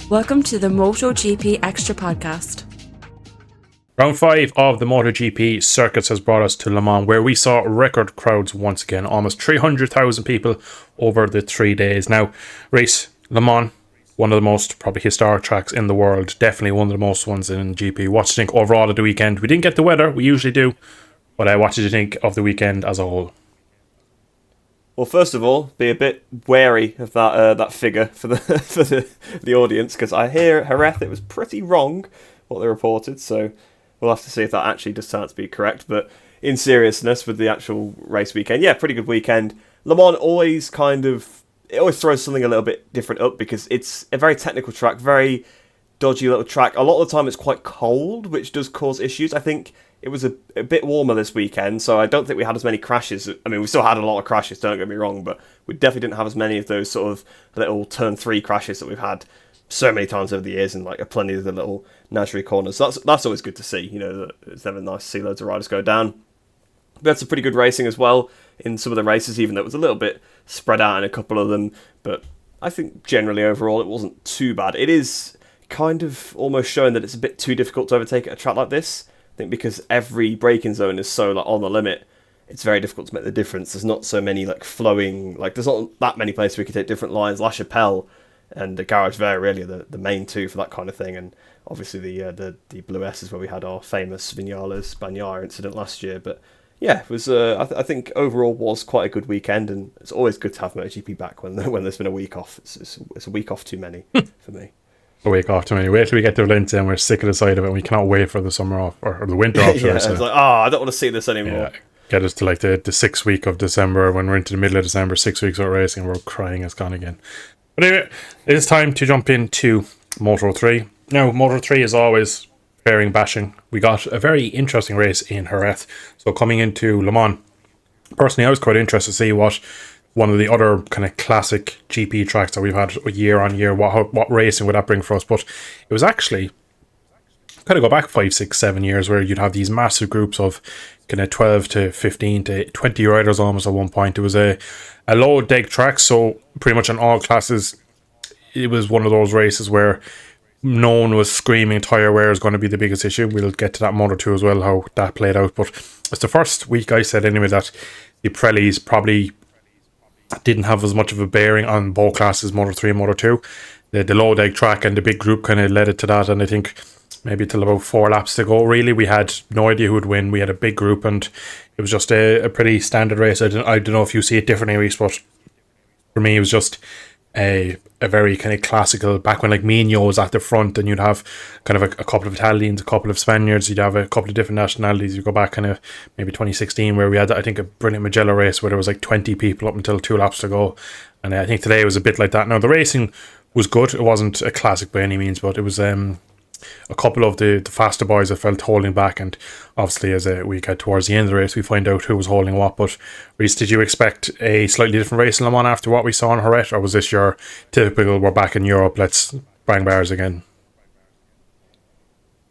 Welcome to the Motogp Xtra podcast. Round 5 of the Motogp circuits has brought us to Le Mans, where we saw record crowds once again, almost 300,000 people over the 3 days. Now, Rhys, Le Mans, one of the most probably historic tracks in the world, definitely one of the most ones in GP. What do you think overall of the weekend? We didn't get the weather, we usually do, but what did you think of the weekend as a whole? Well, first of all, be a bit wary of that figure for the audience, because I hear Jerez it was pretty wrong what they reported, so we'll have to see if that actually does turn out to be correct. But in seriousness, with the actual race weekend, yeah, pretty good weekend. Le Mans always throws something a little bit different up because it's a very technical track, very dodgy little track. A lot of the time it's quite cold, which does cause issues. I think it was a bit warmer this weekend, so I don't think we had as many crashes. I mean, we still had a lot of crashes, don't get me wrong, but we definitely didn't have as many of those sort of little turn 3 crashes that we've had so many times over the years, and like plenty of the little Nasri corners. So that's always good to see. You know, it's never nice to see loads of riders go down. We had some pretty good racing as well in some of the races, even though it was a little bit spread out in a couple of them. But I think generally overall it wasn't too bad. It is kind of almost showing that it's a bit too difficult to overtake at a track like this. I think because every braking zone is so on the limit, it's very difficult to make the difference. There's not so many flowing, there's not that many places we can take different lines. La Chapelle and the Garage Vert really are the main two for that kind of thing, and obviously the Blue S is where we had our famous Vinales Bagnaia incident last year. But yeah, it was I think overall was quite a good weekend, and it's always good to have MotoGP back when there's been a week off. It's a week off too many for me. A week off too many. Wait till we get to Valencia and we're sick of the sight of it, and we cannot wait for the summer off or the winter off. Yeah, it's I don't want to see this anymore. Yeah. Get us to the 6th week of December, when we're into the middle of December, 6 weeks of racing, we're crying it's gone again. But anyway, it is time to jump into Moto 3. Now, Moto 3 is always fairing bashing. We got a very interesting race in Jerez. So coming into Le Mans, personally I was quite interested to see what one of the other kind of classic GP tracks that we've had year on year, what racing would that bring for us. But it was actually kind of go back 5, 6, 7 years where you'd have these massive groups of kind of 12 to 15 to 20 riders almost at one point. It was a low deck track, so pretty much in all classes it was one of those races where no one was screaming tyre wear is going to be the biggest issue. We'll get to that Moto 2 as well, how that played out. But it's the first week I said anyway that the Pirellis probably didn't have as much of a bearing on both classes, Moto 3 and Moto 2. The low deck track and the big group kind of led it to that, and I think maybe till about 4 laps to go, really, we had no idea who would win. We had a big group, and it was just a pretty standard race. I don't know if you see it differently, Rhys, but for me it was just a very kind of classical, back when Mino was at the front and you'd have kind of a couple of Italians, a couple of Spaniards, you'd have a couple of different nationalities. You go back kind of maybe 2016 where we had, I think, a brilliant Mugello race where there was 20 people up until 2 laps to go, and I think today was a bit like that. Now the racing was good, it wasn't a classic by any means, but it was a couple of the faster boys that felt holding back, and obviously as we get towards the end of the race we find out who was holding what. But Rhys, did you expect a slightly different race in Le Mans after what we saw in Jerez, or was this your typical we're back in Europe, let's bang bars again?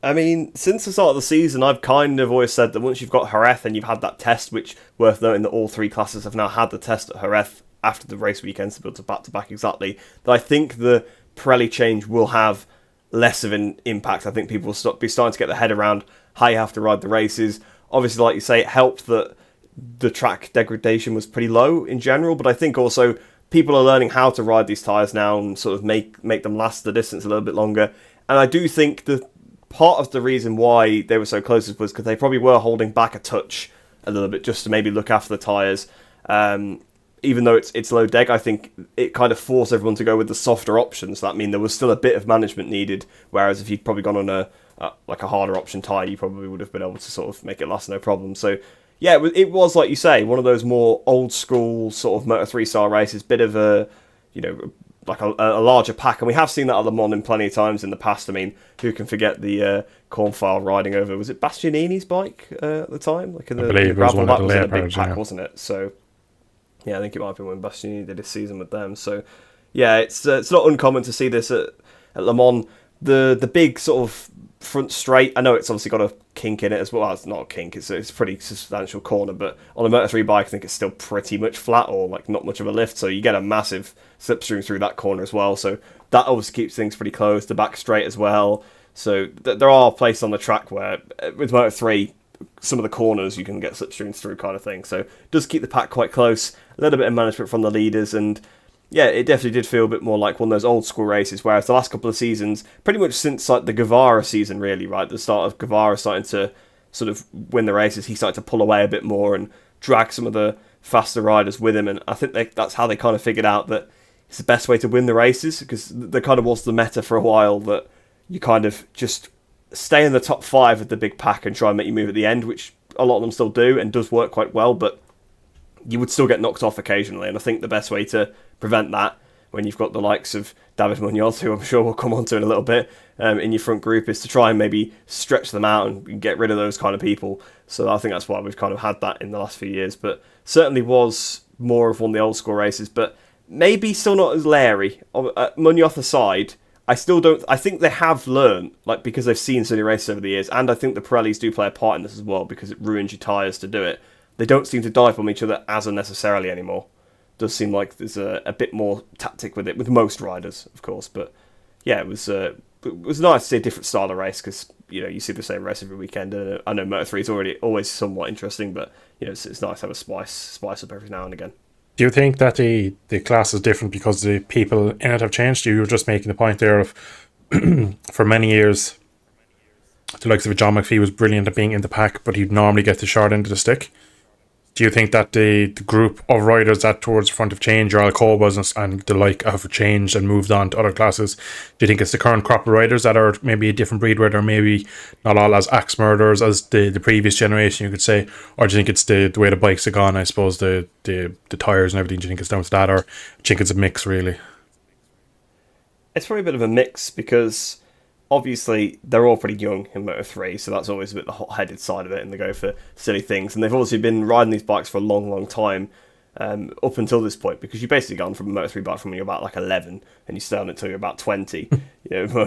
I mean, since the start of the season I've kind of always said that once you've got Jerez and you've had that test, which worth noting that all 3 classes have now had the test at Jerez after the race weekends to build to back-to-back exactly, that I think the Pirelli change will have less of an impact. I think people will be starting to get their head around how you have to ride the races. Obviously, like you say, it helped that the track degradation was pretty low in general, but I think also people are learning how to ride these tyres now and sort of make them last the distance a little bit longer. And I do think that part of the reason why they were so close was because they probably were holding back a touch a little bit just to maybe look after the tyres. Even though it's low deck, I think it kind of forced everyone to go with the softer options. That mean there was still a bit of management needed, whereas if you'd probably gone on a harder option tyre, you probably would have been able to sort of make it last no problem. So yeah, it was like you say, one of those more old school sort of Moto 3 style races, bit of a, a larger pack, and we have seen that at Le Mans in plenty of times in the past. I mean, who can forget the Cornfile riding over, was it Bastianini's bike at the time? I believe it was one of the later big pack, wasn't it? So yeah, I think it might have been when Bastianini did his season with them. So yeah, it's not uncommon to see this at Le Mans. The big sort of front straight. I know it's obviously got a kink in it as well. It's not a kink, it's a pretty substantial corner, but on a Moto3 bike I think it's still pretty much flat, or like not much of a lift, so you get a massive slipstream through that corner as well, so that always keeps things pretty close. The back straight as well, so there are places on the track where with Moto3 some of the corners you can get slipstreams through kind of thing, so it does keep the pack quite close. A little bit of management from the leaders, and yeah, it definitely did feel a bit more like one of those old school races, whereas the last couple of seasons, pretty much since like the Guevara season really, right, the start of Guevara starting to sort of win the races, he started to pull away a bit more and drag some of the faster riders with him, and I think that's how they kind of figured out that it's the best way to win the races, because there kind of was the meta for a while that you kind of just stay in the top 5 of the big pack and try and make you move at the end, which a lot of them still do and does work quite well, but you would still get knocked off occasionally, and I think the best way to prevent that, when you've got the likes of David Munoz, who I'm sure we'll come on to in a little bit, in your front group, is to try and maybe stretch them out and get rid of those kind of people. So I think that's why we've kind of had that in the last few years, but certainly was more of one of the old school races, but maybe still not as Larry. Munoz aside, I think they have learned, like, because they've seen so many races over the years, and I think the Pirellis do play a part in this as well, because it ruins your tyres to do it. They don't seem to dive bomb each other as unnecessarily anymore. Does seem like there's a bit more tactic with it, with most riders, of course. But yeah, it was nice to see a different style of race, because you see the same race every weekend. And I know Moto3 is already always somewhat interesting, but it's nice to have a spice up every now and again. Do you think that the class is different because the people in it have changed? You were just making the point there of for many years, the likes of John McPhee was brilliant at being in the pack, but he'd normally get the short end of the stick. Do you think that the group of riders that towards the front have changed, your Alcobas and the like, have changed and moved on to other classes? Do you think it's the current crop of riders that are maybe a different breed, where they're maybe not all as axe murderers as the previous generation, you could say? Or do you think it's the way the bikes have gone, I suppose, the tyres and everything? Do you think it's down to that, or do you think it's a mix, really? It's probably a bit of a mix, because obviously they're all pretty young in Moto3, so that's always a bit the hot-headed side of it, and they go for silly things. And they've obviously been riding these bikes for a long, long time, up until this point, because you've basically gone from a Moto3 bike from when you're about like 11, and you stay on it until you're about 20.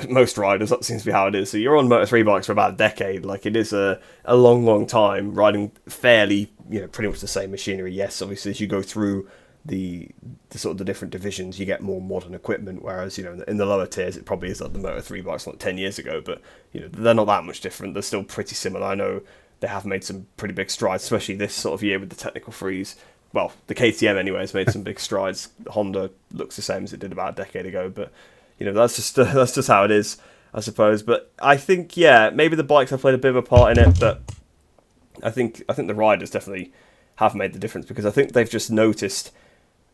Most riders, that seems to be how it is. So you're on Moto3 bikes for about a decade. Like, it is a long, long time riding fairly, pretty much the same machinery. Yes, obviously as you go through the sort of the different divisions, you get more modern equipment, whereas in the lower tiers it probably is like the Moto3 bikes like 10 years ago, but they're not that much different. They're still pretty similar. I know they have made some pretty big strides, especially this sort of year with the technical freeze. Well, the KTM anyway has made some big strides. Honda looks the same as it did about a decade ago, but that's just how it is, I suppose. But I think maybe the bikes have played a bit of a part in it, but I think the riders definitely have made the difference, because I think they've just noticed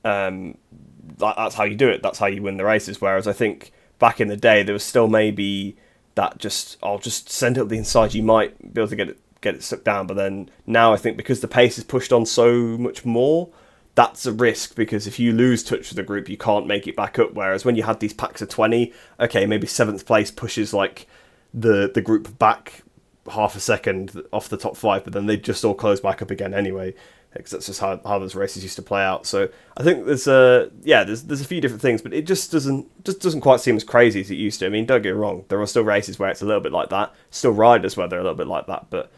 that's how you do it, that's how you win the races. Whereas I think back in the day there was still maybe that I'll just send it up the inside, you might be able to get it stuck down. But then now I think because the pace is pushed on so much more, that's a risk, because if you lose touch with the group you can't make it back up. Whereas when you had these packs of 20, okay, maybe 7th place pushes like the group back half a second off the top 5, but then they just all close back up again anyway, because that's just how those races used to play out. So I think there's a few different things, but it just doesn't quite seem as crazy as it used to. I mean, don't get me wrong, there are still races where it's a little bit like that, still riders where they're a little bit like that, but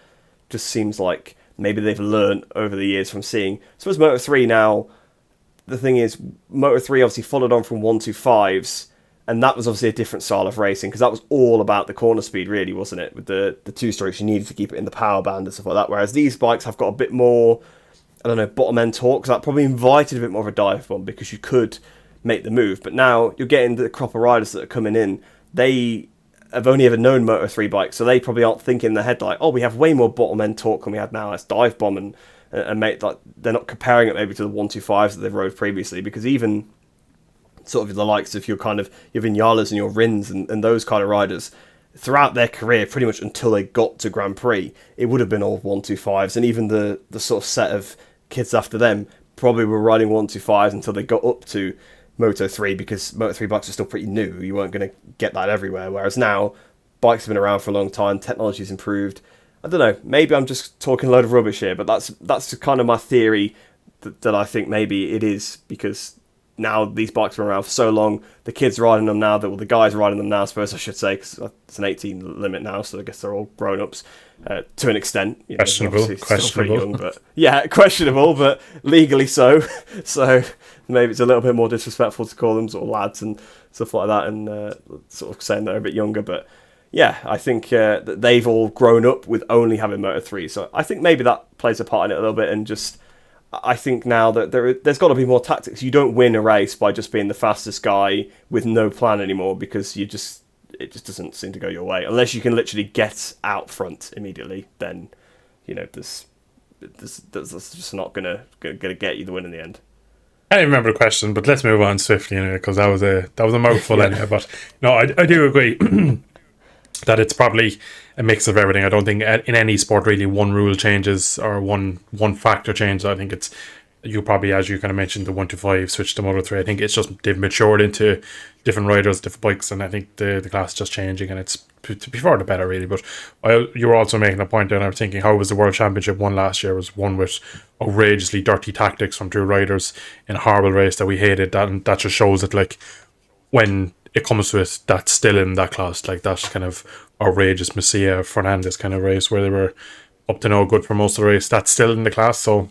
just seems like maybe they've learned over the years from seeing. I suppose Moto3 now, the thing is, Moto3 obviously followed on from 125s, and that was obviously a different style of racing, because that was all about the corner speed, really, wasn't it? With the 2-strokes, you needed to keep it in the power band and stuff like that, whereas these bikes have got a bit more, I don't know, bottom end torque, because that probably invited a bit more of a dive bomb, because you could make the move. But now you're getting the crop of riders that are coming in, they have only ever known Moto3 bikes, so they probably aren't thinking in their head like, oh, we have way more bottom end torque than we had now, let's dive bomb and make like, they're not comparing it maybe to the 125s that they've rode previously, because even sort of the likes of your Vinales and your Rins and those kind of riders, throughout their career, pretty much until they got to Grand Prix, it would have been all 125s, and even the sort of set of kids after them probably were riding 125s until they got up to Moto3, because Moto3 bikes are still pretty new. You weren't going to get that everywhere, whereas now bikes have been around for a long time, technology's improved. I don't know, maybe I'm just talking a load of rubbish here, but that's kind of my theory, that I think maybe it is because now these bikes have been around for so long. The kids riding them now. The guys riding them now, I suppose I should say, because it's an 18 limit now, so I guess they're all grown-ups to an extent. Questionable. Still pretty young, but yeah, questionable, but legally so. So maybe it's a little bit more disrespectful to call them sort of lads and stuff like that, and sort of saying they're a bit younger. But yeah, I think that they've all grown up with only having Moto3. So I think maybe that plays a part in it a little bit, and just I think now that there's got to be more tactics. You don't win a race by just being the fastest guy with no plan anymore, because it just doesn't seem to go your way. Unless you can literally get out front immediately, then that's just not gonna get you the win in the end. I don't remember the question, but let's move on swiftly anyway, because that was a mouthful anyway. But no, I do agree that it's probably a mix of everything. I don't think in any sport really one rule changes or one factor changes. I think it's you probably, as you kind of mentioned, the 125 switch to Moto3. I think it's just they've matured into different riders, different bikes, and I think the class is just changing, and it's to be for the better really. But you were also making a point there, and I was thinking, how was the World Championship won last year? It was one with outrageously dirty tactics from two riders in a horrible race that we hated. And that just shows that, like, when it comes to it, that's still in that class, like that kind of outrageous Messiah Fernandez kind of race where they were up to no good for most of the race. That's still in the class, so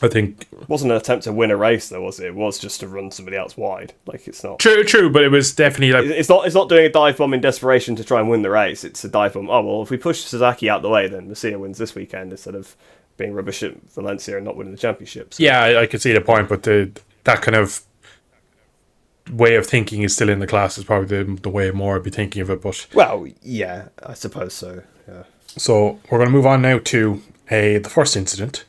I think it wasn't an attempt to win a race, though, was it? It was just to run somebody else wide. Like, it's not true, but it was definitely like it's not doing a dive bomb in desperation to try and win the race. It's a dive bomb. Oh well, if we push Sasaki out the way, then Messiah wins this weekend instead of being rubbish at Valencia and not winning the championship. So. Yeah, I could see the point, but that kind of way of thinking is still in the class is probably the way more I'd be thinking of it. But well, yeah, I suppose so. Yeah. So we're going to move on now to the first incident.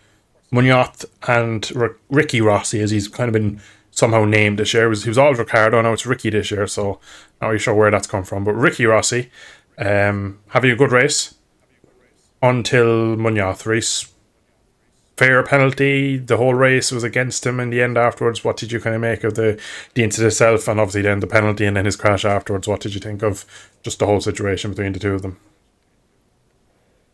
Munoz and Ricky Rossi, as he's kind of been somehow named this year. He was always Ricardo, now it's Ricky this year, so not really sure where that's come from. But Ricky Rossi having a good race until Munoz. Rhys, fair penalty, the whole race was against him in the end afterwards. What did you kind of make of the incident itself, and obviously then the penalty and then his crash afterwards? What did you think of just the whole situation between the two of them?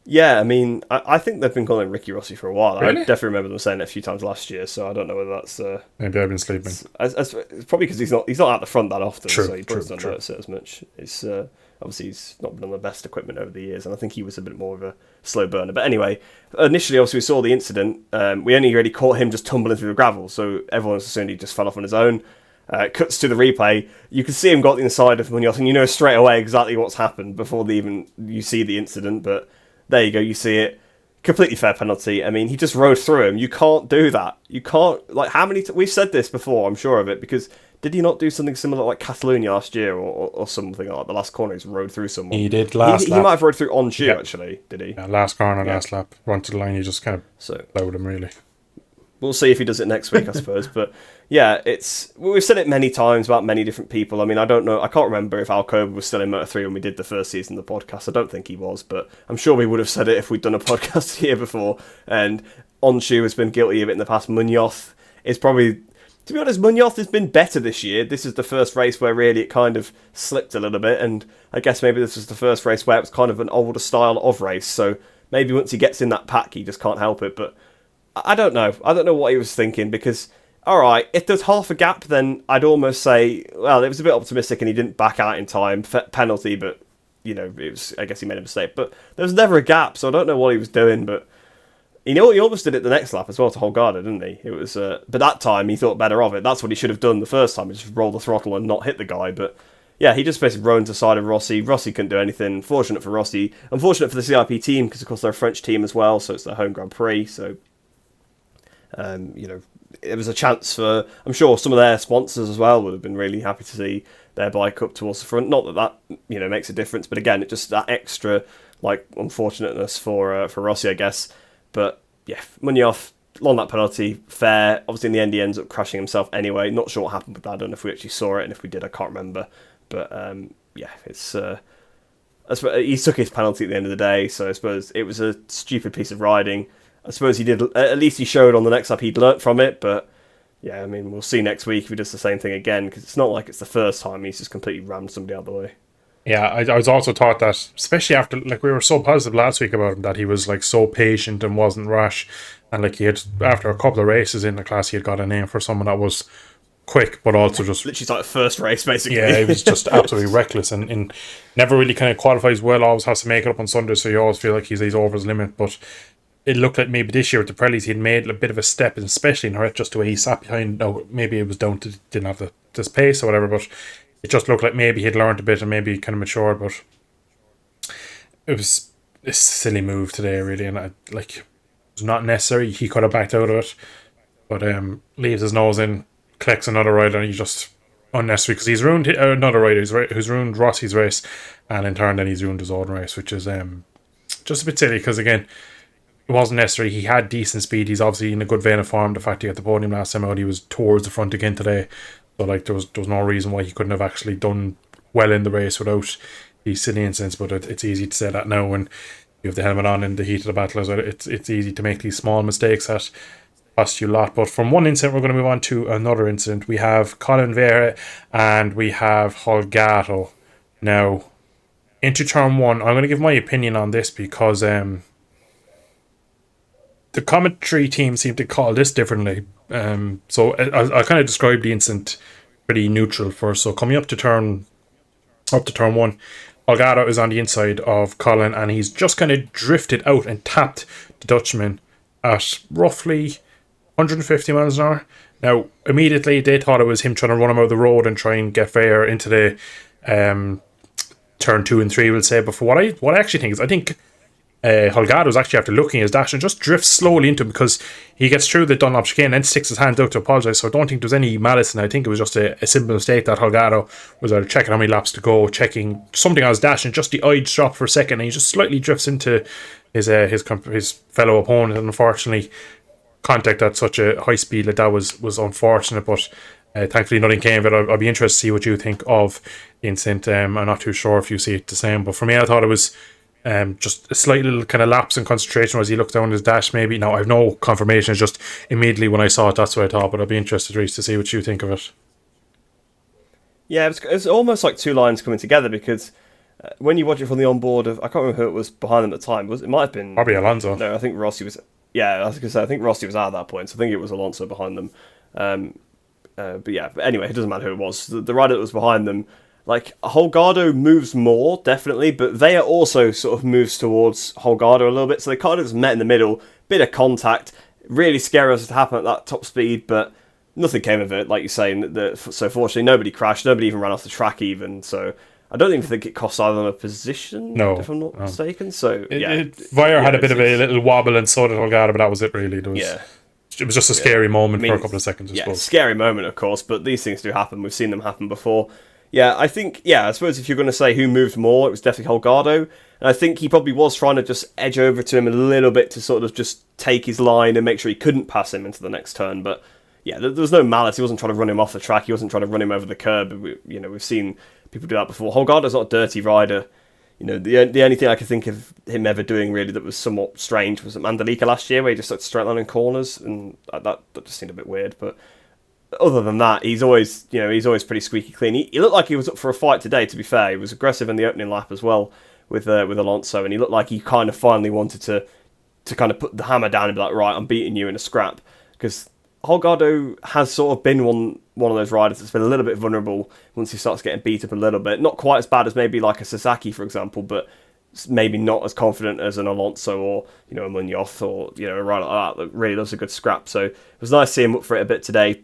Yeah, I mean, I think they've been calling Ricky Rossi for a while. Really? I definitely remember them saying it a few times last year, so I don't know whether that's... Maybe I've been sleeping. It's probably because he's not at the front that often, True, so he probably doesn't true. notice it as much. It's obviously he's not been on the best equipment over the years, and I think he was a bit more of a slow burner. But anyway, initially, obviously, we saw the incident. We only really caught him just tumbling through the gravel, so everyone assumed he just fell off on his own. Cuts to the replay. You can see him got inside of Munoz, and you know straight away exactly what's happened before you see the incident. But there you go, you see it. Completely fair penalty. I mean, he just rode through him. You can't do that. You can't, like, how many... we've said this before, I'm sure of it, because did he not do something similar like Catalonia last year or something like the last corner? He's rode through someone. He did last lap. He might have rode through on shoe, actually, did he? Yeah, last corner, last lap. Run to the line, he just kind of lowered him, really. We'll see if he does it next week, I suppose. But yeah, we've said it many times about many different people. I mean, I don't know. I can't remember if Alcoba was still in Moto3 when we did the first season of the podcast. I don't think he was, but I'm sure we would have said it if we'd done a podcast the year before. And Onshu has been guilty of it in the past. Munoz is probably... To be honest, Munoz has been better this year. This is the first race where really it kind of slipped a little bit. And I guess maybe this was the first race where it was kind of an older style of race. So maybe once he gets in that pack, he just can't help it. But I don't know. I don't know what he was thinking, because, all right, if there's half a gap, then I'd almost say, well, it was a bit optimistic and he didn't back out in time. Penalty, but, I guess he made a mistake. But there was never a gap, so I don't know what he was doing. But, he almost did it the next lap as well to Holgado, didn't he? It was, but that time he thought better of it. That's what he should have done the first time, just roll the throttle and not hit the guy. But, yeah, he just basically rode into the side of Rossi. Rossi couldn't do anything. Fortunate for Rossi. Unfortunate for the CIP team, because, of course, they're a French team as well, so it's their home Grand Prix, so... it was a chance for, I'm sure some of their sponsors as well would have been really happy to see their bike up towards the front. Not that makes a difference, but again, it just that extra unfortunateness for Rossi, I guess. But yeah, Munoz on that penalty, fair. Obviously, in the end, he ends up crashing himself anyway. Not sure what happened with that. I don't know if we actually saw it, and if we did, I can't remember. But yeah, it's. He took his penalty at the end of the day, so I suppose it was a stupid piece of riding. I suppose he did. At least he showed on the next lap he'd learnt from it. But yeah, I mean, we'll see next week if he does the same thing again, because it's not like it's the first time he's just completely rammed somebody out of the way. Yeah, I was also taught that, especially after, we were so positive last week about him, that he was so patient and wasn't rash, and he had, after a couple of races in the class, he had got a name for someone that was quick, but also just literally it's like first race basically. yeah, it was just absolutely reckless and never really kind of qualifies well. Always has to make it up on Sunday, so you always feel like he's over his limit. But it looked like maybe this year with the Pirellis he'd made a bit of a step, especially in Jerez, just the way he sat behind. No, maybe it was down to didn't have the space or whatever, but it just looked like maybe he'd learned a bit and maybe kind of matured. But it was a silly move today, really, and it was not necessary. He could have backed out of it, but leaves his nose in, collects another rider, and he just unnecessary because he's ruined another rider who's ruined Rossi's race, and in turn then he's ruined his own race, which is just a bit silly because again it wasn't necessary. He had decent speed. He's obviously in a good vein of form. The fact he got the podium last time out, he was towards the front again today, so there was no reason why he couldn't have actually done well in the race without these silly incidents. But it's easy to say that now when you have the helmet on in the heat of the battle as well. It's easy to make these small mistakes that cost you a lot. But from one incident we're going to move on to another incident. We have Colin Vere and we have Holgado. Now into turn one, I'm going to give my opinion on this because the commentary team seemed to call this differently. So I'll kind of describe the incident pretty neutral first. So coming up to turn one, Holgado is on the inside of Colin and he's just kind of drifted out and tapped the Dutchman at roughly 150 miles an hour. Now, immediately they thought it was him trying to run him out of the road and try and get Vere into the turn 2 and 3, we'll say. But for what I actually think is, I think Holgado was actually after looking at his dash and just drifts slowly into him because he gets through the Dunlop chicane and then sticks his hand out to apologise. So I don't think there's any malice, and I think it was just a simple mistake that Holgado was either checking how many laps to go, checking something on his dash, and just the eye dropped for a second and he just slightly drifts into his fellow opponent. And unfortunately, contact at such a high speed like that was unfortunate, but thankfully nothing came of it. I'll be interested to see what you think of the incident. I'm not too sure if you see it the same, but for me I thought it was just a slight little kind of lapse in concentration as he looked down his dash maybe. Now I have no confirmation, it's just immediately when I saw it that's what I thought, but I'll be interested, Rhys, to see what you think of it. Yeah, it's almost like two lines coming together because when you watch it from the onboard of, I can't remember who it was behind them at the time. It might have been probably Alonso. No, I think Rossi was. Yeah, I was going to say I think Rossi was out at that point, so I think it was Alonso behind them. But anyway, it doesn't matter who it was. The rider that was behind them, like Holgado moves more definitely, but Vea also sort of moves towards Holgado a little bit, so they kind of just met in the middle, bit of contact. Really scary as it happened at that top speed, but nothing came of it, like you're saying. So fortunately, nobody crashed, nobody even ran off the track even. So I don't even think it cost either of them a position, if I'm not mistaken. So Vire had a bit of a little wobble, and so did Holgado, but that was it really. It was just a scary moment for a couple of seconds, I suppose. Scary moment, of course, but these things do happen. We've seen them happen before. Yeah, I suppose if you're going to say who moved more, it was definitely Holgado. And I think he probably was trying to just edge over to him a little bit to sort of just take his line and make sure he couldn't pass him into the next turn. But yeah, there was no malice. He wasn't trying to run him off the track. He wasn't trying to run him over the curb. We've seen people do that before. Holgado's not a dirty rider. The only thing I could think of him ever doing really that was somewhat strange was at Mandalika last year, where he just started straight line in corners, and that just seemed a bit weird. But other than that, he's always pretty squeaky clean. He looked like he was up for a fight today. To be fair, he was aggressive in the opening lap as well with Alonso, and he looked like he kind of finally wanted to kind of put the hammer down and be like, right, I'm beating you in a scrap, because Holgado has sort of been one of those riders that's been a little bit vulnerable once he starts getting beat up a little bit. Not quite as bad as maybe like a Sasaki, for example, but maybe not as confident as an Alonso or a Munoz or a rider like that really loves a good scrap. So it was nice to see him up for it a bit today.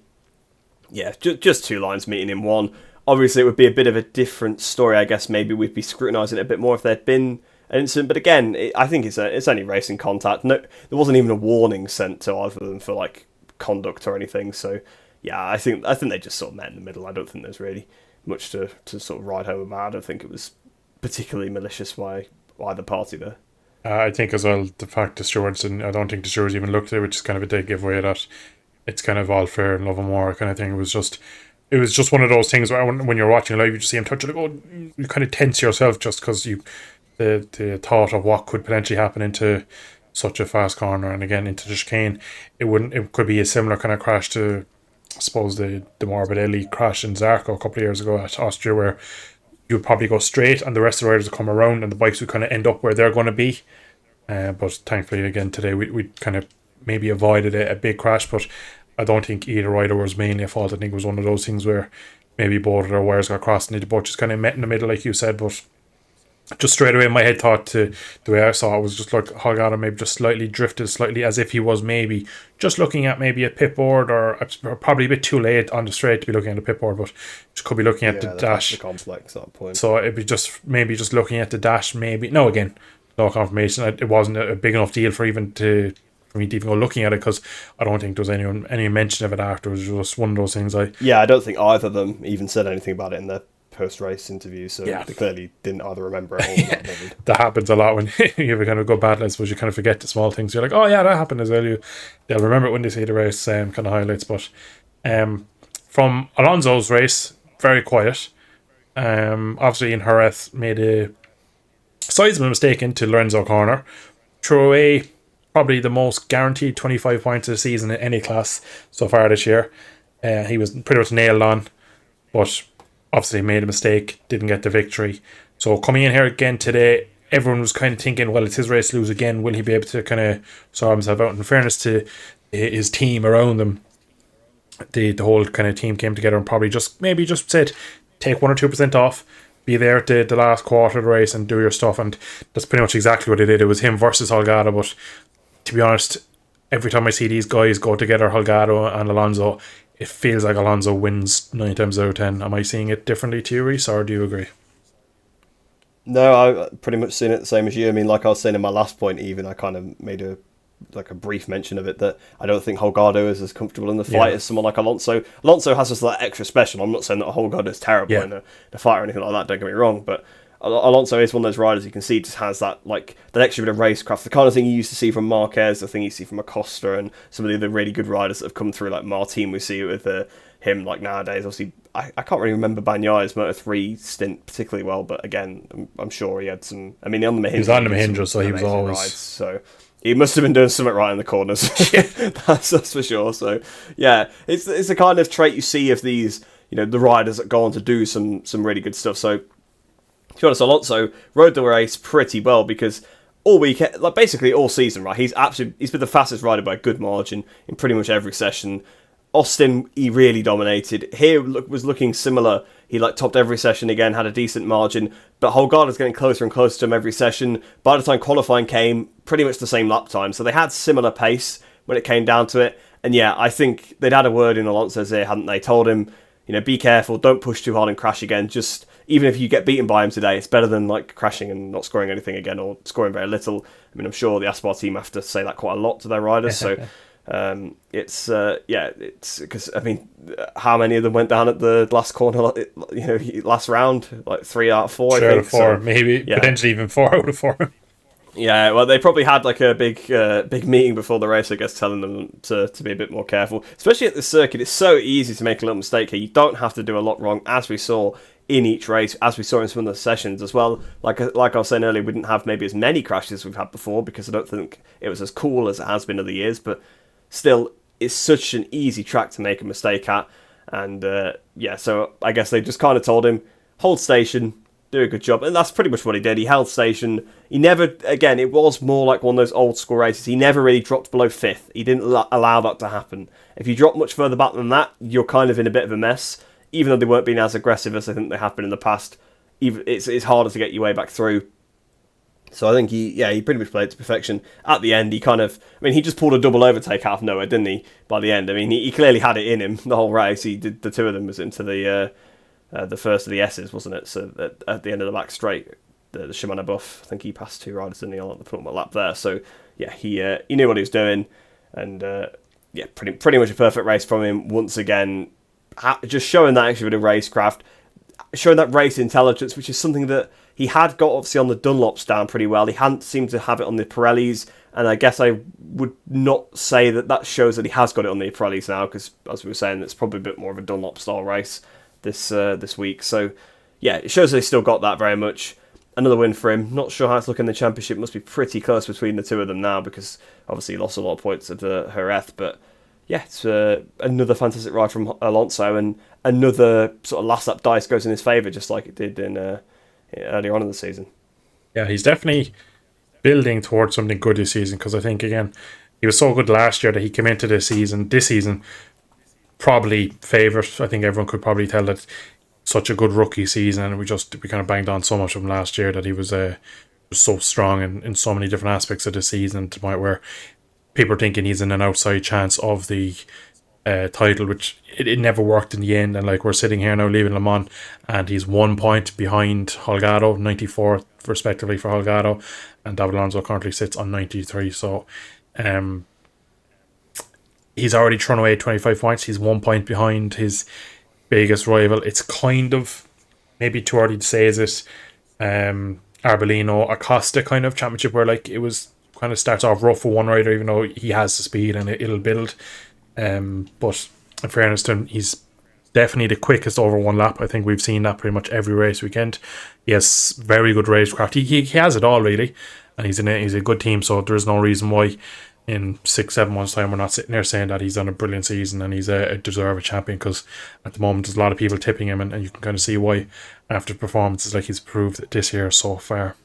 Yeah, just two lines meeting in one. Obviously, it would be a bit of a different story. I guess maybe we'd be scrutinising it a bit more if there'd been an incident. But again, I think it's only racing contact. No, there wasn't even a warning sent to either of them for like conduct or anything. So yeah, I think they just sort of met in the middle. I don't think there's really much to sort of ride home about. I don't think it was particularly malicious by either party there. I think as well the fact the stewards, and I don't think the stewards even looked at it, which is kind of a dead giveaway that it's kind of all fair and love and war kind of thing. It was just one of those things where when you're watching live, you just see him touch it, you kind of tense yourself just because the thought of what could potentially happen into such a fast corner, and again into the chicane. It could be a similar kind of crash to, I suppose, the Morbidelli crash in Zarco a couple of years ago at Austria, where you would probably go straight and the rest of the riders would come around and the bikes would kind of end up where they're going to be. But thankfully, again, today we kind of maybe avoided a big crash. But I don't think either rider was mainly a fault. I think it was one of those things where maybe both of their wires got crossed and they both just kind of met in the middle, like you said. But just straight away, my head thought to the way I saw it was just like Holgado maybe just slightly drifted slightly, as if he was maybe just looking at maybe a pit board, or probably a bit too late on the straight to be looking at the pit board, but just could be looking at the dash. The complex at that point. So it'd be just maybe just looking at the dash. Maybe no, again, no confirmation. It wasn't a big enough deal for me to even go looking at it, because I don't think there was any mention of it afterwards. It was just one of those things. I don't think either of them even said anything about it in their post-race interview, so they clearly didn't either remember it or not. That happens a lot when you have a kind of good battle. I suppose you kind of forget the small things. You're like, oh yeah, that happened as well. They'll remember it when they see the race kind of highlights. But from Alonso's race, very quiet. Obviously in Jerez made a sizable mistake into Lorenzo corner, threw away probably the most guaranteed 25 points of the season in any class so far this year. He was pretty much nailed on, but obviously made a mistake, didn't get the victory. So coming in here again today, everyone was kind of thinking, well, it's his race to lose again. Will he be able to kind of sort himself out? In fairness to his team around them, the whole kind of team came together and probably just said, take 1 or 2% off, be there at the last quarter of the race and do your stuff. And that's pretty much exactly what they did. It was him versus Holgado, but to be honest, every time I see these guys go together, Holgado and Alonso, it feels like Alonso wins 9 times out of 10. Am I seeing it differently to you, Rhys, or do you agree? No, I pretty much seen it the same as you. I mean, like I was saying in my last point, even I kind of made a brief mention of it, that I don't think Holgado is as comfortable in the fight as someone like Alonso. Alonso has just that extra special. I'm not saying that Holgado is terrible in the fight or anything like that, don't get me wrong, but Alonso is one of those riders you can see just has that extra bit of racecraft, the kind of thing you used to see from Marquez, the thing you see from Acosta and some of the other really good riders that have come through, like Martin. We see it with him like nowadays. Obviously, I can't really remember Bagnaya's Moto3 stint particularly well, but again, I'm sure he had some. I mean, on the Mahindra, he was on the Mahindra, so he was always rides, so he must have been doing something right in the corners. That's for sure. So yeah, it's the kind of trait you see of these, the riders that go on to do some really good stuff. So to be honest, Alonso rode the race pretty well, because all weekend, basically all season, right? He's been the fastest rider by a good margin in pretty much every session. Austin, he really dominated. Here was looking similar. He topped every session again, had a decent margin, but Holgado's getting closer and closer to him every session. By the time qualifying came, pretty much the same lap time. So they had similar pace when it came down to it. And yeah, I think they'd had a word in Alonso's ear, hadn't they? Told him, be careful, don't push too hard and crash again. Just, even if you get beaten by him today, it's better than crashing and not scoring anything again, or scoring very little. I mean, I'm sure the Aspar team have to say that quite a lot to their riders. So it's because, I mean, how many of them went down at the last corner, last round, 3 out of 4, Sure, I think. 4, so, maybe potentially even 4 out of 4. Yeah, well, they probably had a big meeting before the race, I guess, telling them to be a bit more careful. Especially at the circuit, it's so easy to make a little mistake here. You don't have to do a lot wrong, as we saw in each race, as we saw in some of the sessions as well. Like I was saying earlier, we didn't have maybe as many crashes as we've had before, because I don't think it was as cool as it has been over the years, but still, it's such an easy track to make a mistake at. And so I guess they just kind of told him, hold station, do a good job. And that's pretty much what he did. He held station. He never, again, it was more like one of those old school races. He never really dropped below 5th. He didn't allow that to happen. If you drop much further back than that, you're kind of in a bit of a mess. Even though they weren't being as aggressive as I think they have been in the past, it's harder to get your way back through. So I think he pretty much played it to perfection. At the end, he just pulled a double overtake out of nowhere, didn't he, by the end? I mean, he clearly had it in him the whole race. He did, the two of them was into the first of the S's, wasn't it? So at the end of the back straight, the Shimano buff, I think he passed 2 riders, didn't he, on the penultimate lap there. So yeah, he knew what he was doing, and pretty much a perfect race from him once again. Just showing that extra bit of racecraft, showing that race intelligence, which is something that he had got obviously on the Dunlops down pretty well. He hadn't seemed to have it on the Pirellis, and I guess I would not say that shows that he has got it on the Pirellis now, because as we were saying, it's probably a bit more of a Dunlop style race this week. So yeah, it shows they still got that very much. Another win for him. Not sure how it's looking in the championship. Must be pretty close between the two of them now, because obviously he lost a lot of points at Jerez, but yeah, it's another fantastic ride from Alonso, and another sort of last lap dice goes in his favour, just like it did in earlier on in the season. Yeah, he's definitely building towards something good this season, because I think, again, he was so good last year that he came into this season, probably favourite. I think everyone could probably tell that such a good rookie season, and we kind of banged on so much of him last year that he was so strong in so many different aspects of the season, to the point where people are thinking he's in an outside chance of the title, which it never worked in the end. And like, we're sitting here now leaving Le Mans, and he's 1 point behind Holgado, 94th respectively for Holgado, and David Alonso currently sits on 93. So he's already thrown away 25 points. He's 1 point behind his biggest rival. It's kind of maybe too early to say, is it Arbolino Acosta kind of championship, where like it was kind of starts off rough for one rider, even though he has the speed and it'll build. But in fairness to him, he's definitely the quickest over one lap. I think we've seen that pretty much every race weekend. He has very good racecraft. He has it all really, and he's a good team. So there's no reason why in 6-7 months time we're not sitting there saying that he's done a brilliant season and he's a deserved champion, because at the moment there's a lot of people tipping him, and you can kind of see why after performances like he's proved this year so far.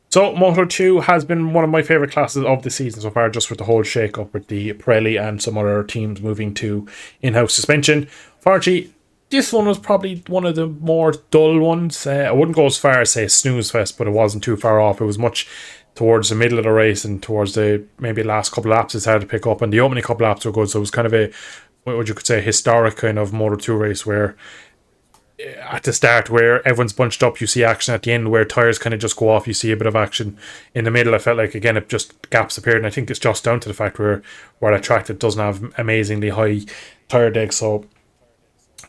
So Moto2 has been one of my favourite classes of the season so far, just with the whole shake-up with the Pirelli and some other teams moving to in-house suspension. Unfortunately, this one was probably one of the more dull ones. I wouldn't go as far as say snooze fest, but it wasn't too far off. It was much towards the middle of the race, and towards the maybe last couple of laps it's hard to pick up, and the opening couple of laps were good. So it was kind of a, what would you could say, historic kind of Moto2 race, where at the start where everyone's bunched up, you see action. At the end where tyres kind of just go off, you see a bit of action. In the middle, I felt like again it just gaps appeared, and I think it's just down to the fact where that track that doesn't have amazingly high tyre decks, so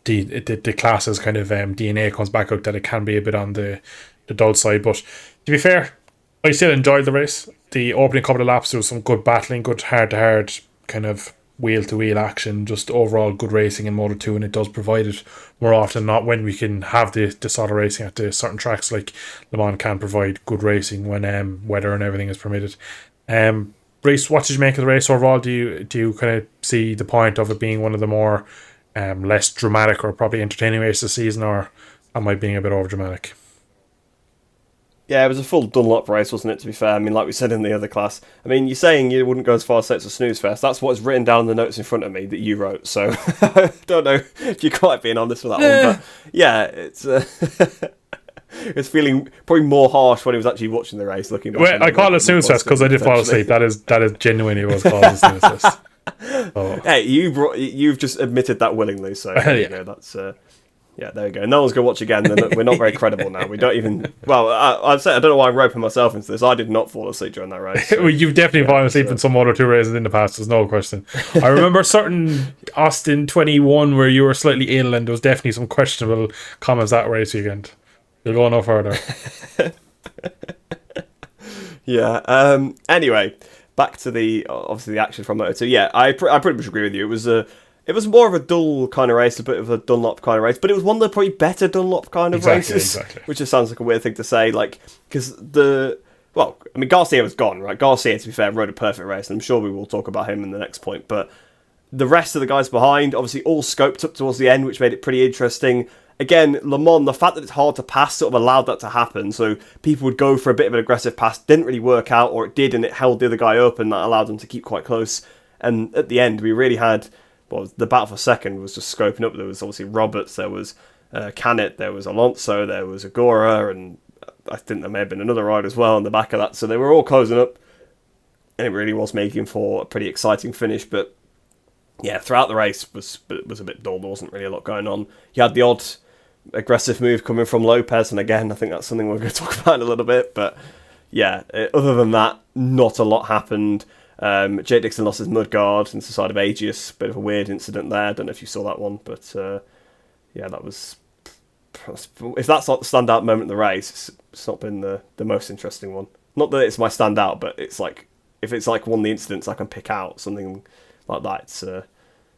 the class's kind of DNA comes back out that it can be a bit on the dull side. But to be fair, I still enjoyed the race. The opening couple of laps, there was some good battling, good hard kind of wheel-to-wheel action, just overall good racing in Moto2, and it does provide it more often than not when we can have the sort of racing at the certain tracks like Le Mans can provide good racing when weather and everything is permitted. Rhys, what did you make of the race overall? Do you kind of see the point of it being one of the more less dramatic or probably entertaining races this season, or am I being a bit over dramatic? Yeah, it was a full Dunlop race, wasn't it, to be fair? I mean, like we said in the other class. I mean, you're saying you wouldn't go as far as say it's a snooze fest. That's what's written down in the notes in front of me that you wrote. So I don't know if you're quite being honest with that one. But yeah, it's it's feeling probably more harsh when he was actually watching the race. Well, I call it snooze fest because I did fall asleep. That is genuinely what it's called, a snooze fest. Oh. Hey, you've just admitted that willingly. So there you go. That's... yeah, there we go. No one's going to watch again. We're not very credible now. We don't even... Well, I'd say I don't know why I'm roping myself into this. I did not fall asleep during that race. So. Well, you've definitely fallen asleep in some Moto2 races in the past. There's no question. I remember certain Austin 21 where you were slightly ill, and there was definitely some questionable comments that race weekend. You'll go no further. Yeah. Anyway, back to the action from Moto2. Yeah, I pretty much agree with you. It was more of a dull kind of race, a bit of a Dunlop kind of race, but it was one of the probably better Dunlop kind of races. Exactly. Which just sounds like a weird thing to say, like, because Garcia was gone, right? Garcia, to be fair, rode a perfect race, and I'm sure we will talk about him in the next point, but the rest of the guys behind, obviously all scoped up towards the end, which made it pretty interesting. Again, Le Mans, the fact that it's hard to pass sort of allowed that to happen, so people would go for a bit of an aggressive pass, didn't really work out, or it did, and it held the other guy up, and that allowed them to keep quite close. And at the end, we really had... Well, the battle for second was just scoping up. There was obviously Roberts, there was Canet, there was Alonso, there was Agora, and I think there may have been another ride as well on the back of that. So they were all closing up, and it really was making for a pretty exciting finish. But yeah, throughout the race was a bit dull. There wasn't really a lot going on. You had the odd aggressive move coming from Lopez, and again, I think that's something we're going to talk about in a little bit. But yeah, other than that, not a lot happened. Jake Dixon lost his mudguard into the side of Aegis. Bit of a weird incident there. I don't know if you saw that one, but yeah, that was... If that's not the standout moment in the race, it's not been the most interesting one. Not that it's my standout, but it's like... If it's like one of the incidents I can pick out, something like that,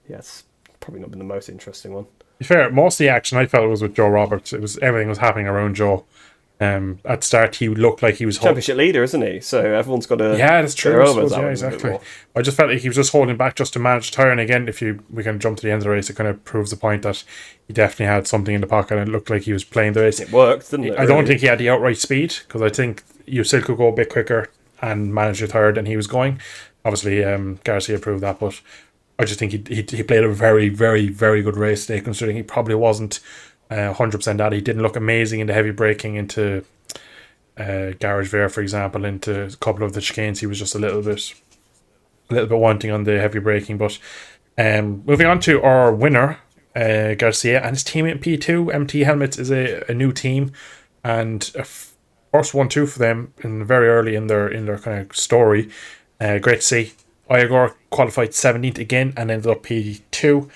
it's probably not been the most interesting one. To be fair, most of the action I felt was with Joe Roberts. Everything was happening around Joe. At the start, he looked like he was Championship leader, isn't he? So everyone's got to. Yeah, that's true. their I elbows suppose, out yeah, a little bit exactly. more. I just felt like he was just holding back just to manage the tyre. And again, if we can jump to the end of the race, it kind of proves the point that he definitely had something in the pocket and it looked like he was playing the race. It worked, didn't it? I don't think he had the outright speed, because I think you still could go a bit quicker and manage your tyre than he was going. Obviously, Garcia proved that, but I just think he played a very, very, very good race today, considering he probably wasn't 100% at it. He didn't look amazing in the heavy braking into Garage Vare, for example, into a couple of the chicanes. He was just a little bit wanting on the heavy braking. But moving on to our winner, Garcia, and his teammate in P2. MT Helmets is a new team, and a first 1-2 for them in very early in their kind of story. Great to see. Iagor qualified 17th again and ended up P2.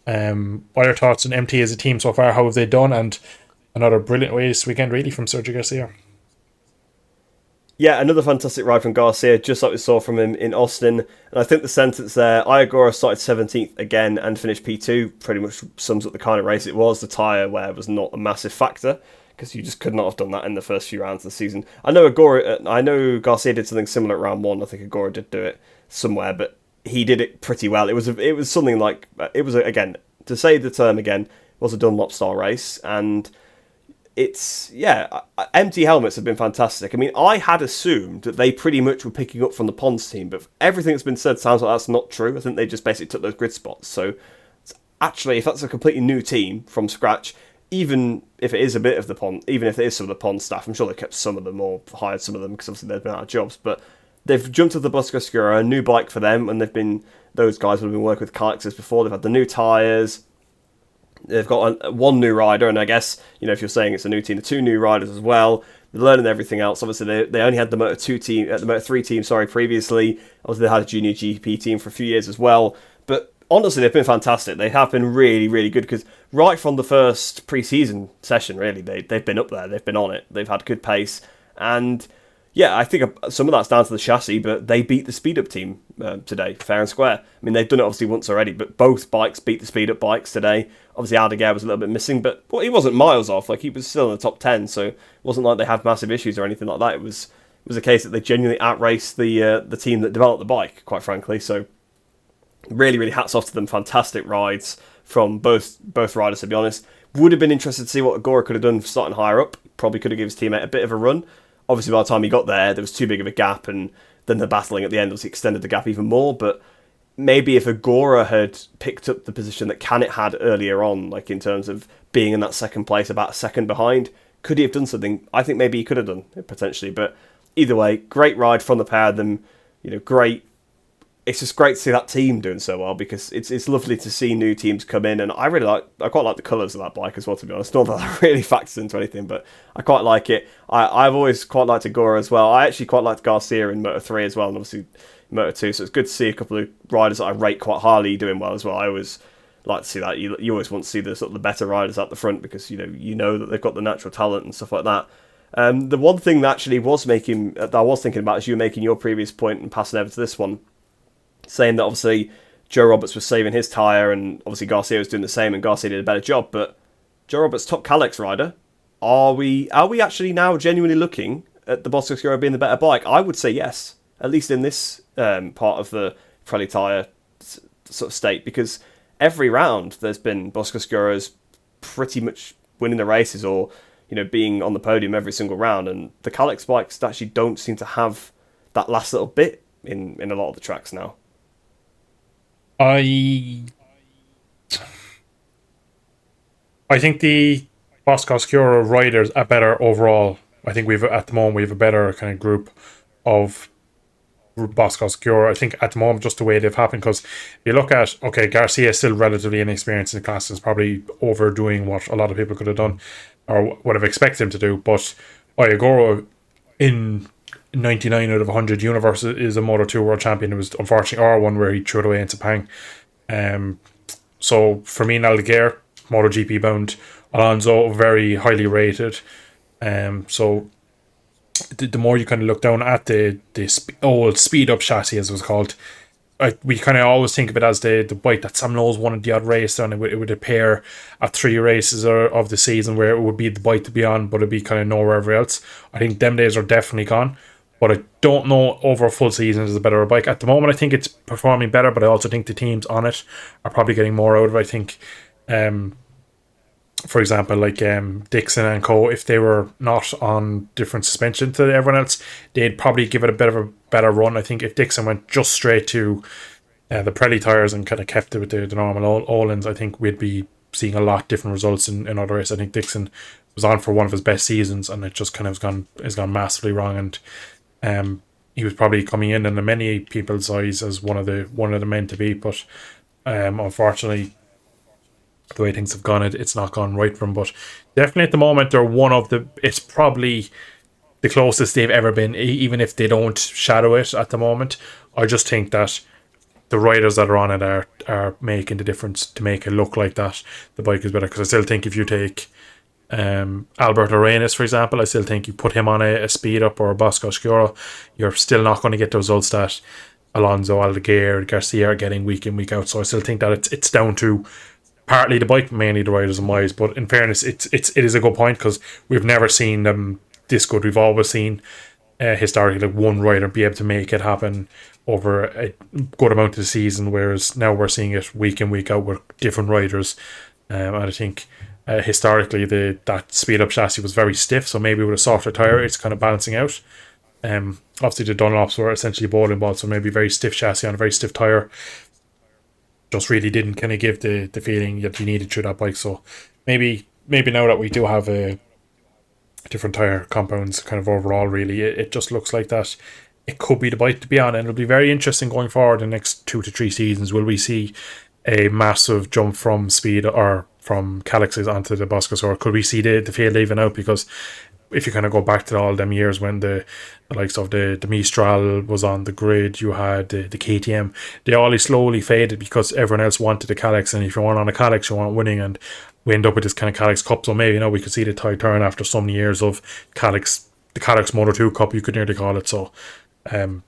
What are your thoughts on MT as a team so far? How have they done? And another brilliant race weekend, really, from Sergio Garcia. Yeah, another fantastic ride from Garcia, just like we saw from him in Austin. And I think the sentence there, Iagora started 17th again and finished P2, pretty much sums up the kind of race it was. The tyre wear was not a massive factor, because you just could not have done that in the first few rounds of the season. I know Garcia did something similar at round 1. I think Agora did do it somewhere, but he did it pretty well. It was something like, again, to say the term again, it was a Dunlop style race, and empty helmets have been fantastic. I mean, I had assumed that they pretty much were picking up from the Pons team, but everything that's been said sounds like that's not true. I think they just basically took those grid spots. So actually, if that's a completely new team from scratch, even if it is a bit of the Pond, even if it is some of the Pond staff, I'm sure they kept some of them or hired some of them, because obviously they've been out of jobs, but they've jumped to the Bosco Oscura, a new bike for them, and those guys have been working with Calixes before. They've had the new tyres. They've got one new rider, and I guess, if you're saying it's a new team, the 2 new riders as well. They're learning everything else. Obviously, they only had the Moto3 team, previously. Obviously, they had a junior GP team for a few years as well. But honestly, they've been fantastic. They have been really, really good, because right from the first pre-season session, really, they've been up there. They've been on it. They've had good pace, and yeah, I think some of that's down to the chassis, but they beat the speed-up team today, fair and square. I mean, they've done it obviously once already, but both bikes beat the speed-up bikes today. Obviously, Aldeguer was a little bit missing, but he wasn't miles off. Like, he was still in the top 10, so it wasn't like they had massive issues or anything like that. It was a case that they genuinely outraced the team that developed the bike, quite frankly. So, really, really hats off to them. Fantastic rides from both riders, to be honest. Would have been interested to see what Agora could have done starting higher up. Probably could have given his teammate a bit of a run. Obviously, by the time he got there was too big of a gap, and then the battling at the end obviously extended the gap even more. But maybe if Agora had picked up the position that Canet had earlier on, like in terms of being in that second place, about a second behind, could he have done something? I think maybe he could have done, potentially. But either way, great ride from the pair of them. Great. It's just great to see that team doing so well, because it's lovely to see new teams come in, and I quite like the colours of that bike as well, to be honest. Not that that really factors into anything, but I quite like it. I've always quite liked Agora as well. I actually quite liked Garcia in Moto3 as well, and obviously Moto2, so it's good to see a couple of riders that I rate quite highly doing well as well. I always like to see that. You always want to see the sort of the better riders at the front, because you know that they've got the natural talent and stuff like that. The one thing that actually that I was thinking about as you were making your previous point and passing over to this one, saying that obviously Joe Roberts was saving his tyre, and obviously Garcia was doing the same, and Garcia did a better job. But Joe Roberts, top Calix rider, are we actually now genuinely looking at the Bosco Oscuro being the better bike? I would say yes, at least in this part of the Pirelli tyre sort of state, because every round there's been Bosco Oscuros pretty much winning the races, or being on the podium every single round, and the Calix bikes actually don't seem to have that last little bit in a lot of the tracks now. I think the Bosco Oscuro riders are better overall. I think at the moment we have a better kind of group of Bosco Oscuro. I think at the moment, just the way they've happened, because you look at, Garcia is still relatively inexperienced in the class, is probably overdoing what a lot of people could have done or would have expected him to do. But Iagoro, in 99 out of 100 universe, is a Moto2 world champion. It was unfortunately R1 where he threw it away in Sepang. So for me, Aldeguer, MotoGP bound. Alonso, very highly rated. So the more you kind of look down at the old speed up chassis, as it was called, we kind of always think of it as the bike that Sam Lowe's won at the odd race, and it would appear at 3 races of the season where it would be the bike to be on, but it'd be kind of nowhere else. I think them days are definitely gone. But I don't know over a full season is a better bike. At the moment, I think it's performing better, but I also think the teams on it are probably getting more out of it. I think, for example, like Dixon and Co., if they were not on different suspension to everyone else, they'd probably give it a bit of a better run. I think if Dixon went just straight to the Pirelli tyres and kind of kept it with the normal Olins, I think we'd be seeing a lot different results in other races. I think Dixon was on for one of his best seasons, and it just kind of has gone massively wrong. And he was probably coming in many people's eyes as one of the men to beat, but unfortunately, the way things have gone, it's not gone right for him. But definitely at the moment, they're it's probably the closest they've ever been, even if they don't shadow it at the moment. I just think that the riders that are on it are making the difference to make it look like that the bike is better. Because I still think if you take Alberto Arenas, for example, I still think you put him on a speed up or a Bosco Scuro, you're still not going to get the results that Alonso, Aldeguer, Garcia are getting week in, week out. So I still think that it's down to partly the bike, mainly the riders and wise. But in fairness, it is a good point, because we've never seen them this good. We've always seen historically like one rider be able to make it happen over a good amount of the season, whereas now we're seeing it week in, week out with different riders. And I think historically that speed up chassis was very stiff, so maybe with a softer tyre it's kind of balancing out. Obviously the Dunlops were essentially bowling balls, so maybe very stiff chassis on a very stiff tyre just really didn't kind of give the feeling that you needed through that bike. So maybe now that we do have a different tyre compounds kind of overall, really it just looks like that it could be the bike to be on, and it'll be very interesting going forward the next 2 to 3 seasons. Will we see a massive jump from speed or from Calix's onto the Boscos, or could we see the field even out? Because if you kind of go back to all them years when the likes of the Mistral was on the grid, you had the KTM, they all slowly faded because everyone else wanted the Calix, and if you weren't on a Calix you weren't winning, and we end up with this kind of Calix Cup. So maybe we could see the tide turn after so many years of Calix, the Calix Moto2 Cup you could nearly call it. So it'd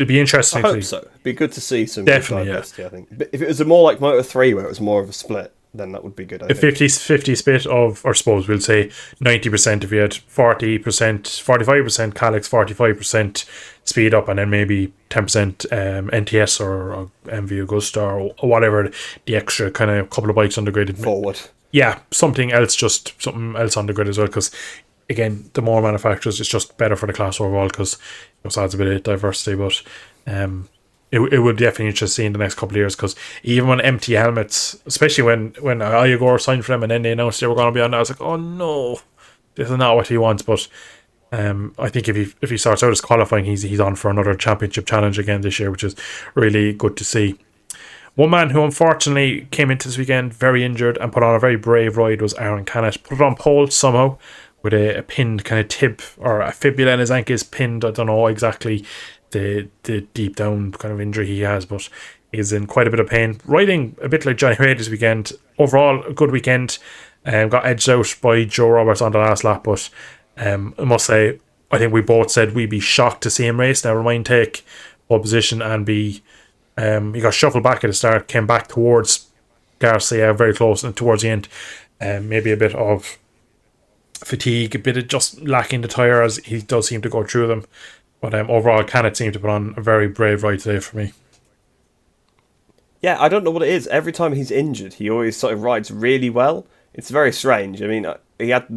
be interesting. I hope so. It'd be good to see some definitely, diversity, I think. But if it was more like Moto3 where it was more of a split, then that would be good. I think 50 split of, or suppose we'll say 90% if you had 40%, 45% Calix, 45% speed up, and then maybe 10% NTS or MV Augusta or whatever the extra kind of couple of bikes on the grid. Forward. Yeah, something else on the grid as well, because again, the more manufacturers, it's just better for the class overall, because it adds a bit of diversity. But it would definitely interesting in the next couple of years, because even when empty helmets, especially when Ayagor signed for them and then they announced they were going to be on, I was like, oh no, this is not what he wants. But I think if he starts out as qualifying, he's on for another championship challenge again this year, which is really good to see. One man who unfortunately came into this weekend very injured and put on a very brave ride was Aaron Canet. Put it on pole somehow with a pinned kind of tib, or a fibula in his ankle is pinned. I don't know exactly the deep down kind of injury he has, but he's in quite a bit of pain. Riding a bit like Johnny Ray this weekend. Overall, a good weekend. Got edged out by Joe Roberts on the last lap, but I must say, I think we both said we'd be shocked to see him race. Now, Remind take pole position and be he got shuffled back at the start, came back towards Garcia very close, and towards the end maybe a bit of fatigue, a bit of just lacking the tyre, as he does seem to go through them. But overall, Canet seemed to put on a very brave ride today for me. Yeah, I don't know what it is. Every time he's injured, he always sort of rides really well. It's very strange. I mean, he's had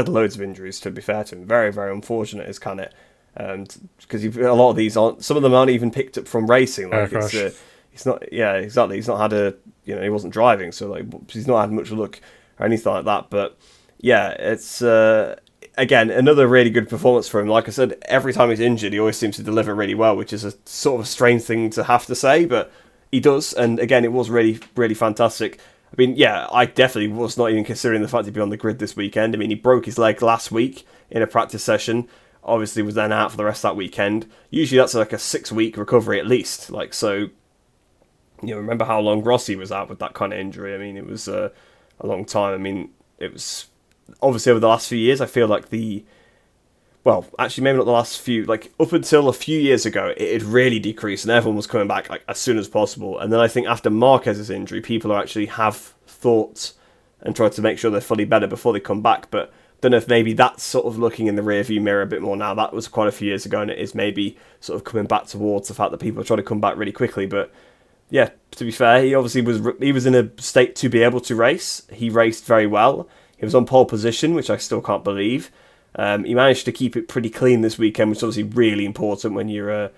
loads of injuries, to be fair to him. Very, very unfortunate is Canet. Because a lot of these some of them aren't even picked up from racing. Like he's not. Yeah, exactly. He's not had he wasn't driving, so like he's not had much luck or anything like that. But yeah, it's again another really good performance for him. Like I said, every time he's injured, he always seems to deliver really well, which is a sort of a strange thing to have to say, but he does. And again, it was really, really fantastic. I mean, yeah, I definitely was not even considering the fact he'd be on the grid this weekend. I mean, he broke his leg last week in a practice session. Obviously was then out for the rest of that weekend. Usually that's like a 6-week recovery at least. Like, so, remember how long Rossi was out with that kind of injury. I mean, it was a long time. I mean, it was obviously over the last few years, I feel like well, actually maybe not the last few, like up until a few years ago, it had really decreased and everyone was coming back like as soon as possible. And then I think after Marquez's injury, people are actually have thought and tried to make sure they're fully better before they come back. But don't know if maybe that's sort of looking in the rearview mirror a bit more now. That was quite a few years ago, and it is maybe sort of coming back towards the fact that people are trying to come back really quickly. But yeah, to be fair, he obviously was in a state to be able to race. He raced very well. He was on pole position, which I still can't believe. He managed to keep it pretty clean this weekend, which is obviously really important when you're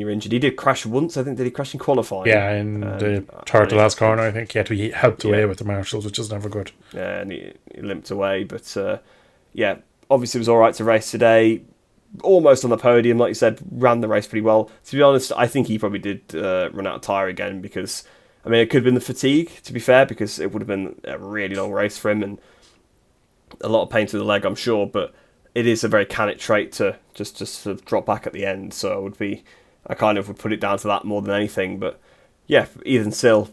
injured. He did crash once, I think. Did he crash in qualifying? Yeah, in the third to last corner, I think. He helped away with the marshals, which is never good. Yeah, and he limped away. But yeah, obviously it was all right to race today. Almost on the podium, like you said, ran the race pretty well. To be honest, I think he probably did run out of tyre again because, I mean, it could have been the fatigue, to be fair, because it would have been a really long race for him and a lot of pain to the leg, I'm sure. But it is a very Canet trait to just sort of drop back at the end. So I kind of would put it down to that more than anything. But yeah, Ethan still,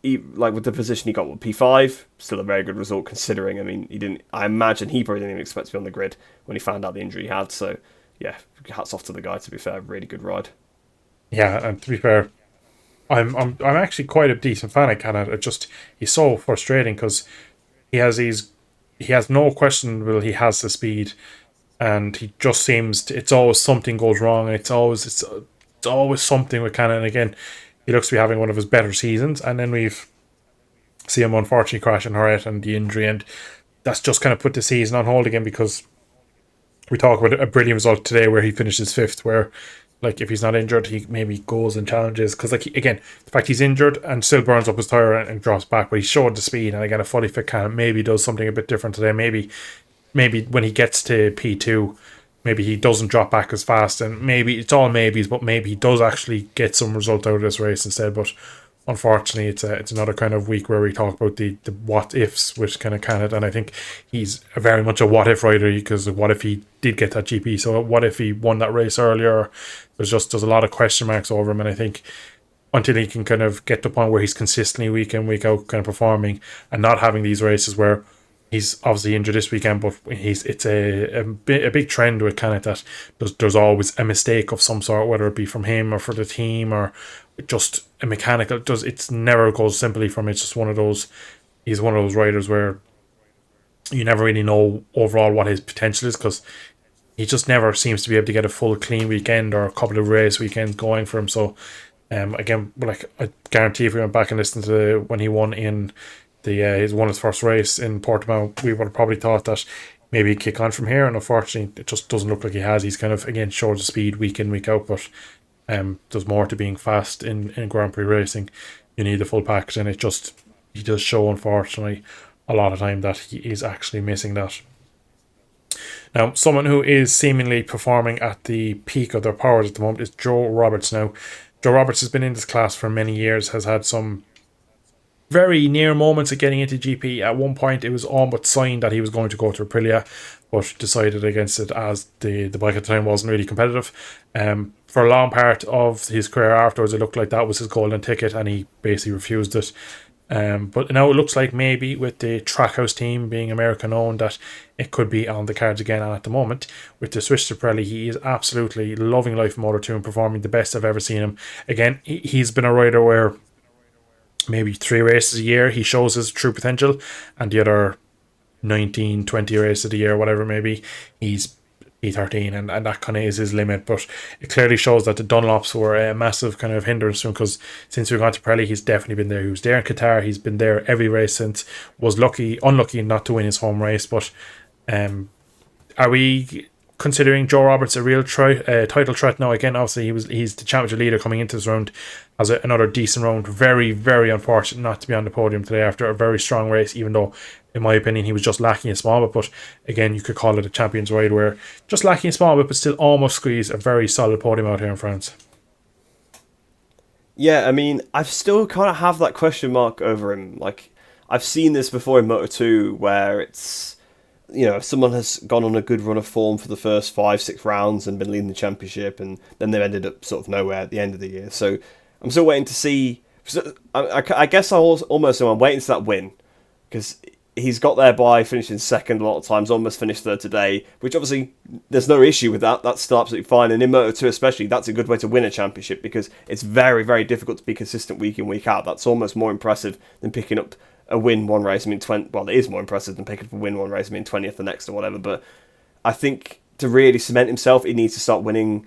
like with the position he got with P5, still a very good result considering. I mean, I imagine he probably didn't even expect to be on the grid when he found out the injury he had. So yeah, hats off to the guy, to be fair. Really good ride. Yeah, and to be fair, I'm actually quite a decent fan of Canet. He's so frustrating because he has no question. Well, he has the speed, and he just seems it's always something goes wrong. And it's always something with Canet. And again, he looks to be having one of his better seasons, and then we've seen him unfortunately crashing Hurt and the injury, and that's just kind of put the season on hold again because we talk about a brilliant result today where he finishes fifth, where like if he's not injured he maybe goes and challenges because like again the fact he's injured and still burns up his tire and drops back, but he showed the speed, and again a fully fit Canet maybe does something a bit different today. Maybe when he gets to P2 maybe he doesn't drop back as fast, and maybe it's all maybes, but maybe he does actually get some result out of this race instead. But unfortunately, it's another kind of week where we talk about the what ifs with kind of Canet, and I think he's very much a what if rider because what if he did get that GP? So what if he won that race earlier? There's a lot of question marks over him, and I think until he can kind of get to the point where he's consistently week in week out kind of performing and not having these races where he's obviously injured this weekend, but it's a big trend with Canet that there's always a mistake of some sort, whether it be from him or for the team or just a mechanical. It's never goes simply from him. It's just one of those. He's one of those riders where you never really know overall what his potential is because he just never seems to be able to get a full clean weekend or a couple of race weekends going for him. So again, like I guarantee if we went back and listened to when he won in he's won his first race in Portimao, we would have probably thought that maybe he'd kick on from here, and unfortunately it just doesn't look like he has. He's kind of again showed the speed week in week out, but there's more to being fast in Grand Prix racing. You need the full package, and he does show unfortunately a lot of time that he is actually missing that. Now, someone who is seemingly performing at the peak of their powers at the moment is Joe Roberts. Now, Joe Roberts has been in this class for many years, has had some very near moments of getting into GP. At one point, it was all but signed that he was going to go to Aprilia, but decided against it as the bike at the time wasn't really competitive. For a long part of his career afterwards, it looked like that was his golden ticket, and he basically refused it. But now it looks like maybe with the Trackhouse team being American owned that it could be on the cards again. And at the moment, with the switch to Pirelli, he is absolutely loving life in Moto2 and performing the best I've ever seen him. Again, he's been a rider where maybe 3 races a year he shows his true potential, and the other 19, 20 races a year, whatever it may be, he's P13, and that kind of is his limit. But it clearly shows that the Dunlops were a massive kind of hindrance to him, because since we've gone to Pirelli, he's definitely been there. He was there in Qatar, he's been there every race since. Was unlucky not to win his home race. But are we considering Joe Roberts a real title threat now? Again, obviously he's the championship leader coming into this round, has another decent round. Very, very unfortunate not to be on the podium today after a very strong race, even though in my opinion he was just lacking a small bit. But again, you could call it a champion's ride where just lacking a small bit but still almost squeezed a very solid podium out here in France. Yeah, I mean, I still kind of have that question mark over him. Like, I've seen this before in Moto2 where it's, you know, if someone has gone on a good run of form for the first 5-6 rounds and been leading the championship, and then they've ended up sort of nowhere at the end of the year. So I'm still waiting to see. I guess I almost know I'm waiting for that win, because he's got there by finishing second a lot of times, almost finished third today, which obviously there's no issue with that. That's still absolutely fine. And in Moto2 especially, that's a good way to win a championship because it's very, very difficult to be consistent week in, week out. That's almost more impressive than picking up a win one race. I mean, well, it is more impressive than picking up a win one race. I mean, 20th the next or whatever. But I think to really cement himself, he needs to start winning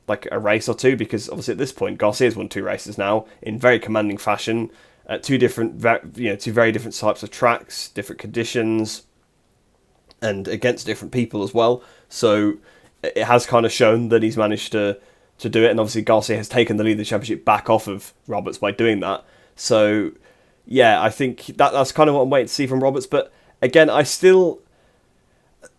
like a race or two, because obviously at this point, Garcia's won 2 races now in very commanding fashion. Two very different types of tracks, different conditions, and against different people as well. So it has kind of shown that he's managed to do it, and obviously Garcia has taken the lead of the championship back off of Roberts by doing that. So yeah, I think that's kind of what I'm waiting to see from Roberts. But again, I still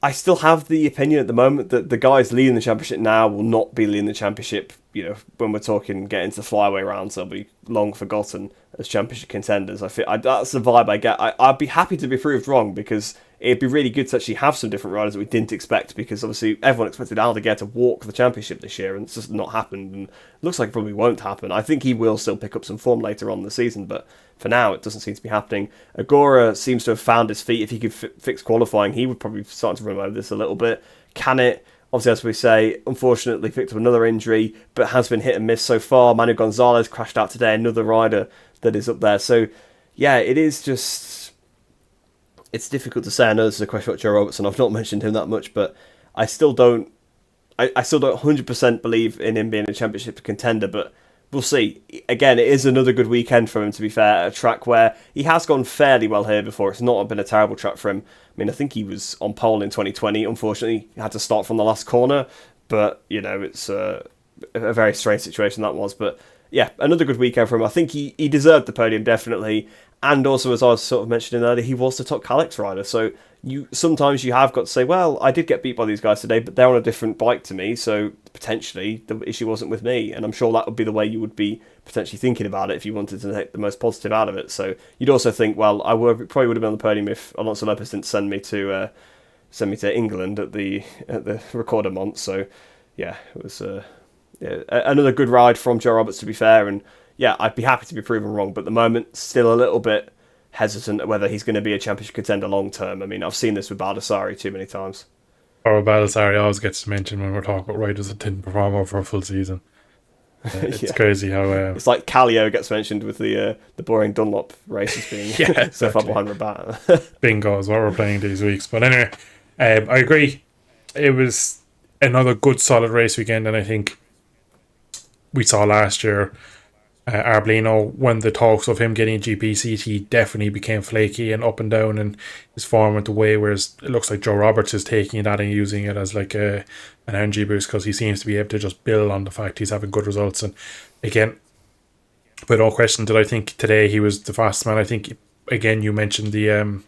have the opinion at the moment that the guys leading the championship now will not be leading the championship. You know, when we're talking getting to the flyaway rounds, they'll be long forgotten as championship contenders. That's the vibe I get. I'd be happy to be proved wrong, because it'd be really good to actually have some different riders that we didn't expect, because obviously everyone expected Aldeguer to walk the championship this year, and it's just not happened, and looks like it probably won't happen. I think he will still pick up some form later on in the season, but for now it doesn't seem to be happening. Agora seems to have found his feet. If he could fix qualifying, he would probably start to remote this a little bit. Can it? Obviously, as we say, unfortunately picked up another injury, but has been hit and miss so far. Manu Gonzalez crashed out today, another rider that is up there. So, yeah, it is just... It's difficult to say. I know this is a question about Joe Robertson. I've not mentioned him that much, but I still don't 100% believe in him being a championship contender, but we'll see. Again, it is another good weekend for him, to be fair, a track where he has gone fairly well here before. It's not been a terrible track for him. I mean, I think he was on pole in 2020. Unfortunately, he had to start from the last corner, but, you know, it's a very strange situation that was. But, yeah, another good weekend for him. I think he deserved the podium, definitely. And also, as I was sort of mentioning earlier, he was the top Calyx rider. So sometimes you have got to say, well, I did get beat by these guys today, but they're on a different bike to me, so potentially the issue wasn't with me. And I'm sure that would be the way you would be potentially thinking about it if you wanted to take the most positive out of it. So you'd also think, well, probably would have been on the podium if Alonso Lopez didn't send me to England at the Recorder Mont. So yeah, it was another good ride from Joe Roberts, to be fair. And yeah, I'd be happy to be proven wrong, but at the moment, still a little bit hesitant at whether he's going to be a championship contender long term. I mean, I've seen this with Baldassarri too many times. Or Baldassarri always gets mentioned when we're talking about riders that didn't perform over a full season. It's crazy how... it's like Callio gets mentioned with the boring Dunlop races being so far behind Rabat. Bingo is what we're playing these weeks. But anyway, I agree. It was another good solid race weekend, and I think we saw last year Arbolino, when the talks of him getting a GP seat, he definitely became flaky and up and down, and his form went away, whereas it looks like Joe Roberts is taking that and using it as like an energy boost, because he seems to be able to just build on the fact he's having good results. And again, but no question that I think today he was the fastest man. I think, again, you mentioned the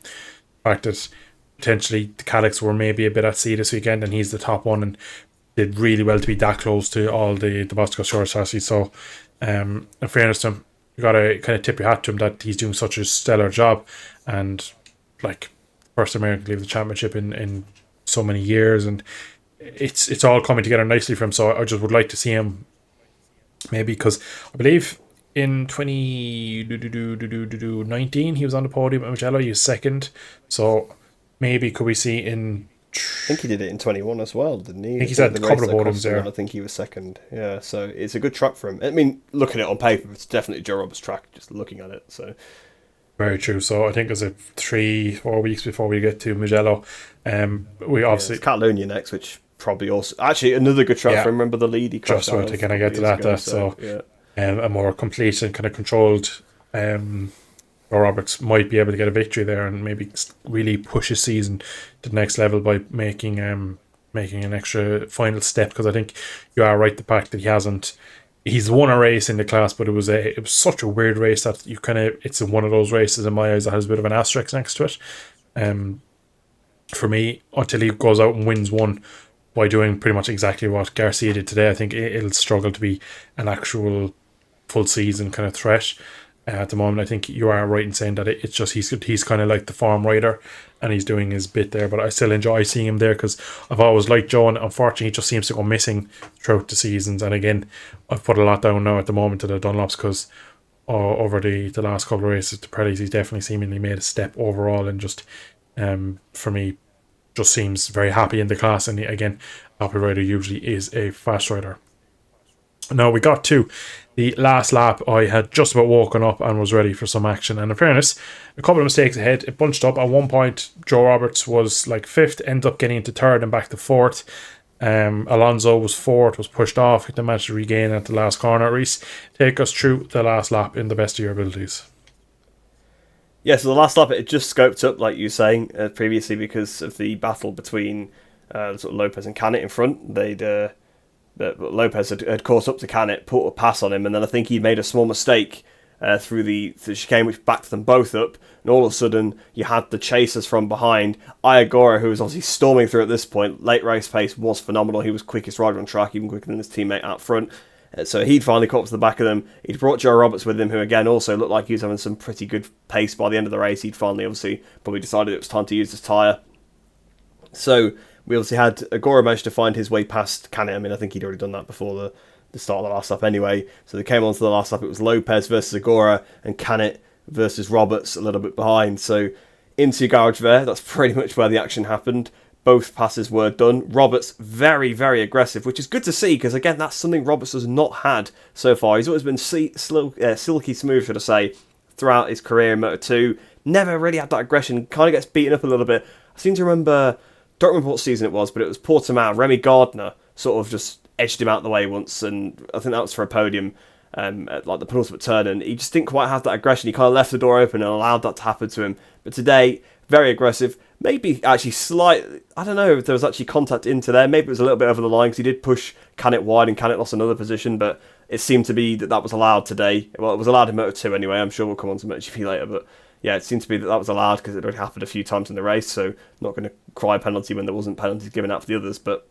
fact that potentially the Calyx were maybe a bit at sea this weekend, and he's the top one and did really well to be that close to all the Bosco short chassis. So in fairness to him, you gotta kind of tip your hat to him that he's doing such a stellar job, and like first American to leave the championship in so many years, and it's all coming together nicely for him. So I just would like to see him, maybe, because I believe in 2019 he was on the podium at Mugello, he was second, so maybe could we see in... I think he did it in 21 as well, didn't he? I think he's had a couple of podiums there. I think he was second. Yeah, so it's a good track for him. I mean, looking at it on paper, it's definitely Joe Roberts' track, just looking at it. So very true. So I think it's 3-4 weeks before we get to Mugello. We obviously... it's Catalunya next, which probably also... Actually, another good track for him. Remember the lead he crashed out of? Just to get to that. So a more complete and kind of controlled... Roberts might be able to get a victory there and maybe really push his season to the next level by making an extra final step, because I think you are right, the fact that he's won a race in the class, but it was such a weird race that it's one of those races in my eyes that has a bit of an asterisk next to it. For me, until he goes out and wins one by doing pretty much exactly what Garcia did today, I think it'll struggle to be an actual full season kind of threat. At the moment, I think you are right in saying that it's just he's kind of like the farm rider, and he's doing his bit there. But I still enjoy seeing him there, because I've always liked Joe, and unfortunately he just seems to go missing throughout the seasons. And again, I've put a lot down now at the moment to the Dunlops, because over the last couple of races to Pirellis. He's definitely seemingly made a step overall, and just for me, just seems very happy in the class. And again, happy rider usually is a fast rider. Now we got to the last lap. I had just about woken up and was ready for some action. And in fairness, a couple of mistakes ahead. It bunched up. At one point, Joe Roberts was like fifth, ended up getting into third and back to fourth. Alonso was fourth, was pushed off. They managed to regain at the last corner. Rhys, take us through the last lap in the best of your abilities. Yeah, so the last lap, it just scoped up, like you were saying previously, because of the battle between sort of Lopez and Canet in front. Lopez had caught up to Canet, put a pass on him, and then I think he'd made a small mistake through the chicane, which backed them both up. And all of a sudden, you had the chasers from behind. Iagora, who was obviously storming through at this point, late race pace was phenomenal. He was quickest rider on track, even quicker than his teammate out front. So he'd finally caught up to the back of them. He'd brought Joe Roberts with him, who again also looked like he was having some pretty good pace by the end of the race. He'd finally obviously probably decided it was time to use his tyre. So we obviously had Agora managed to find his way past Canet. I mean, I think he'd already done that before the start of the last lap anyway. So they came on to the last lap. It was Lopez versus Agora and Canet versus Roberts a little bit behind. So into Garage Vert, that's pretty much where the action happened. Both passes were done. Roberts very, very aggressive, which is good to see because, again, that's something Roberts has not had so far. He's always been silky smooth, should I say, throughout his career in Moto2. Never really had that aggression. Kind of gets beaten up a little bit. I seem to remember, don't remember what season it was, but it was Portimao. Remy Gardner sort of just edged him out of the way once, and I think that was for a podium at like the penultimate turn, and he just didn't quite have that aggression. He kind of left the door open and allowed that to happen to him. But today, very aggressive. Maybe actually slightly, I don't know if there was actually contact into there. Maybe it was a little bit over the line because he did push Canet wide and Canet lost another position, but it seemed to be that was allowed today. Well, it was allowed in Moto2 anyway. I'm sure we'll come on to MotoGP later, but yeah, it seemed to be that was allowed because it already happened a few times in the race, so not going to cry penalty when there wasn't penalties given out for the others, but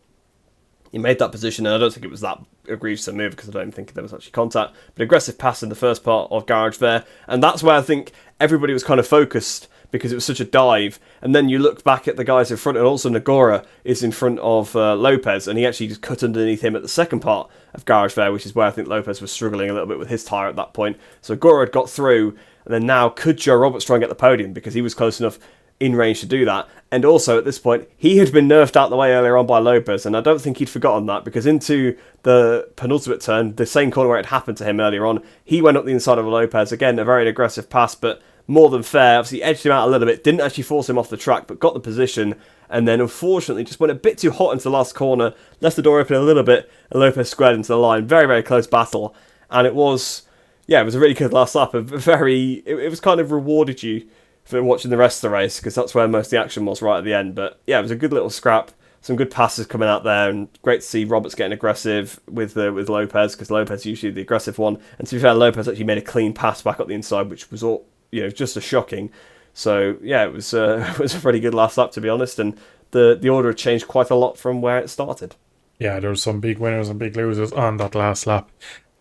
he made that position, and I don't think it was that egregious a move because I don't think there was actually contact, but aggressive pass in the first part of Garage there, and that's where I think everybody was kind of focused because it was such a dive, and then you look back at the guys in front, and also Nagora is in front of Lopez, and he actually just cut underneath him at the second part of Garage there, which is where I think Lopez was struggling a little bit with his tyre at that point. So Nagora had got through, and then now could Joe Roberts try and get the podium because he was close enough in range to do that, and also at this point he had been nerfed out the way earlier on by Lopez, and I don't think he'd forgotten that because into the penultimate turn, the same corner where it happened to him earlier on, he went up the inside of Lopez, again a very aggressive pass, but more than fair. Obviously edged him out a little bit, didn't actually force him off the track, but got the position, and then unfortunately just went a bit too hot into the last corner, left the door open a little bit, and Lopez squared into the line. Very, very close battle, and it was a really good last lap. It was kind of rewarded you for watching the rest of the race, because that's where most of the action was right at the end. But yeah, it was a good little scrap. Some good passes coming out there, and great to see Roberts getting aggressive with Lopez, because Lopez is usually the aggressive one. And to be fair, Lopez actually made a clean pass back up the inside, which was all just as shocking. So yeah, it was it was a pretty good last lap, to be honest, and the order had changed quite a lot from where it started. Yeah, there were some big winners and big losers on that last lap.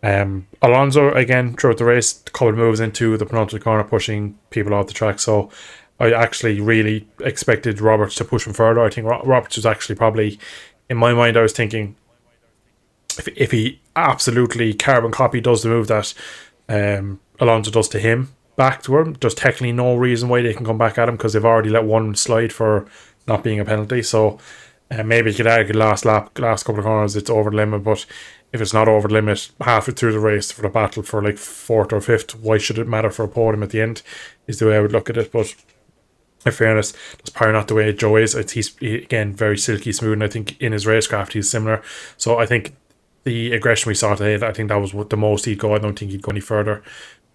Alonso, again, throughout the race, a couple of moves into the penultimate corner, pushing people off the track. So I actually really expected Roberts to push him further. I think Roberts was actually probably, in my mind, I was thinking, if he absolutely carbon copy does the move that Alonso does to him, back to him, there's technically no reason why they can come back at him because they've already let one slide for not being a penalty. So maybe you could argue last couple of corners it's over the limit, but if it's not over the limit halfway through the race for the battle for like fourth or fifth, why should it matter for a podium at the end, is the way I would look at it. But in fairness, that's probably not the way Joe is. He's again very silky smooth, and I think in his racecraft he's similar. So I think the aggression we saw today, I think that was the most he'd go. I don't think he'd go any further.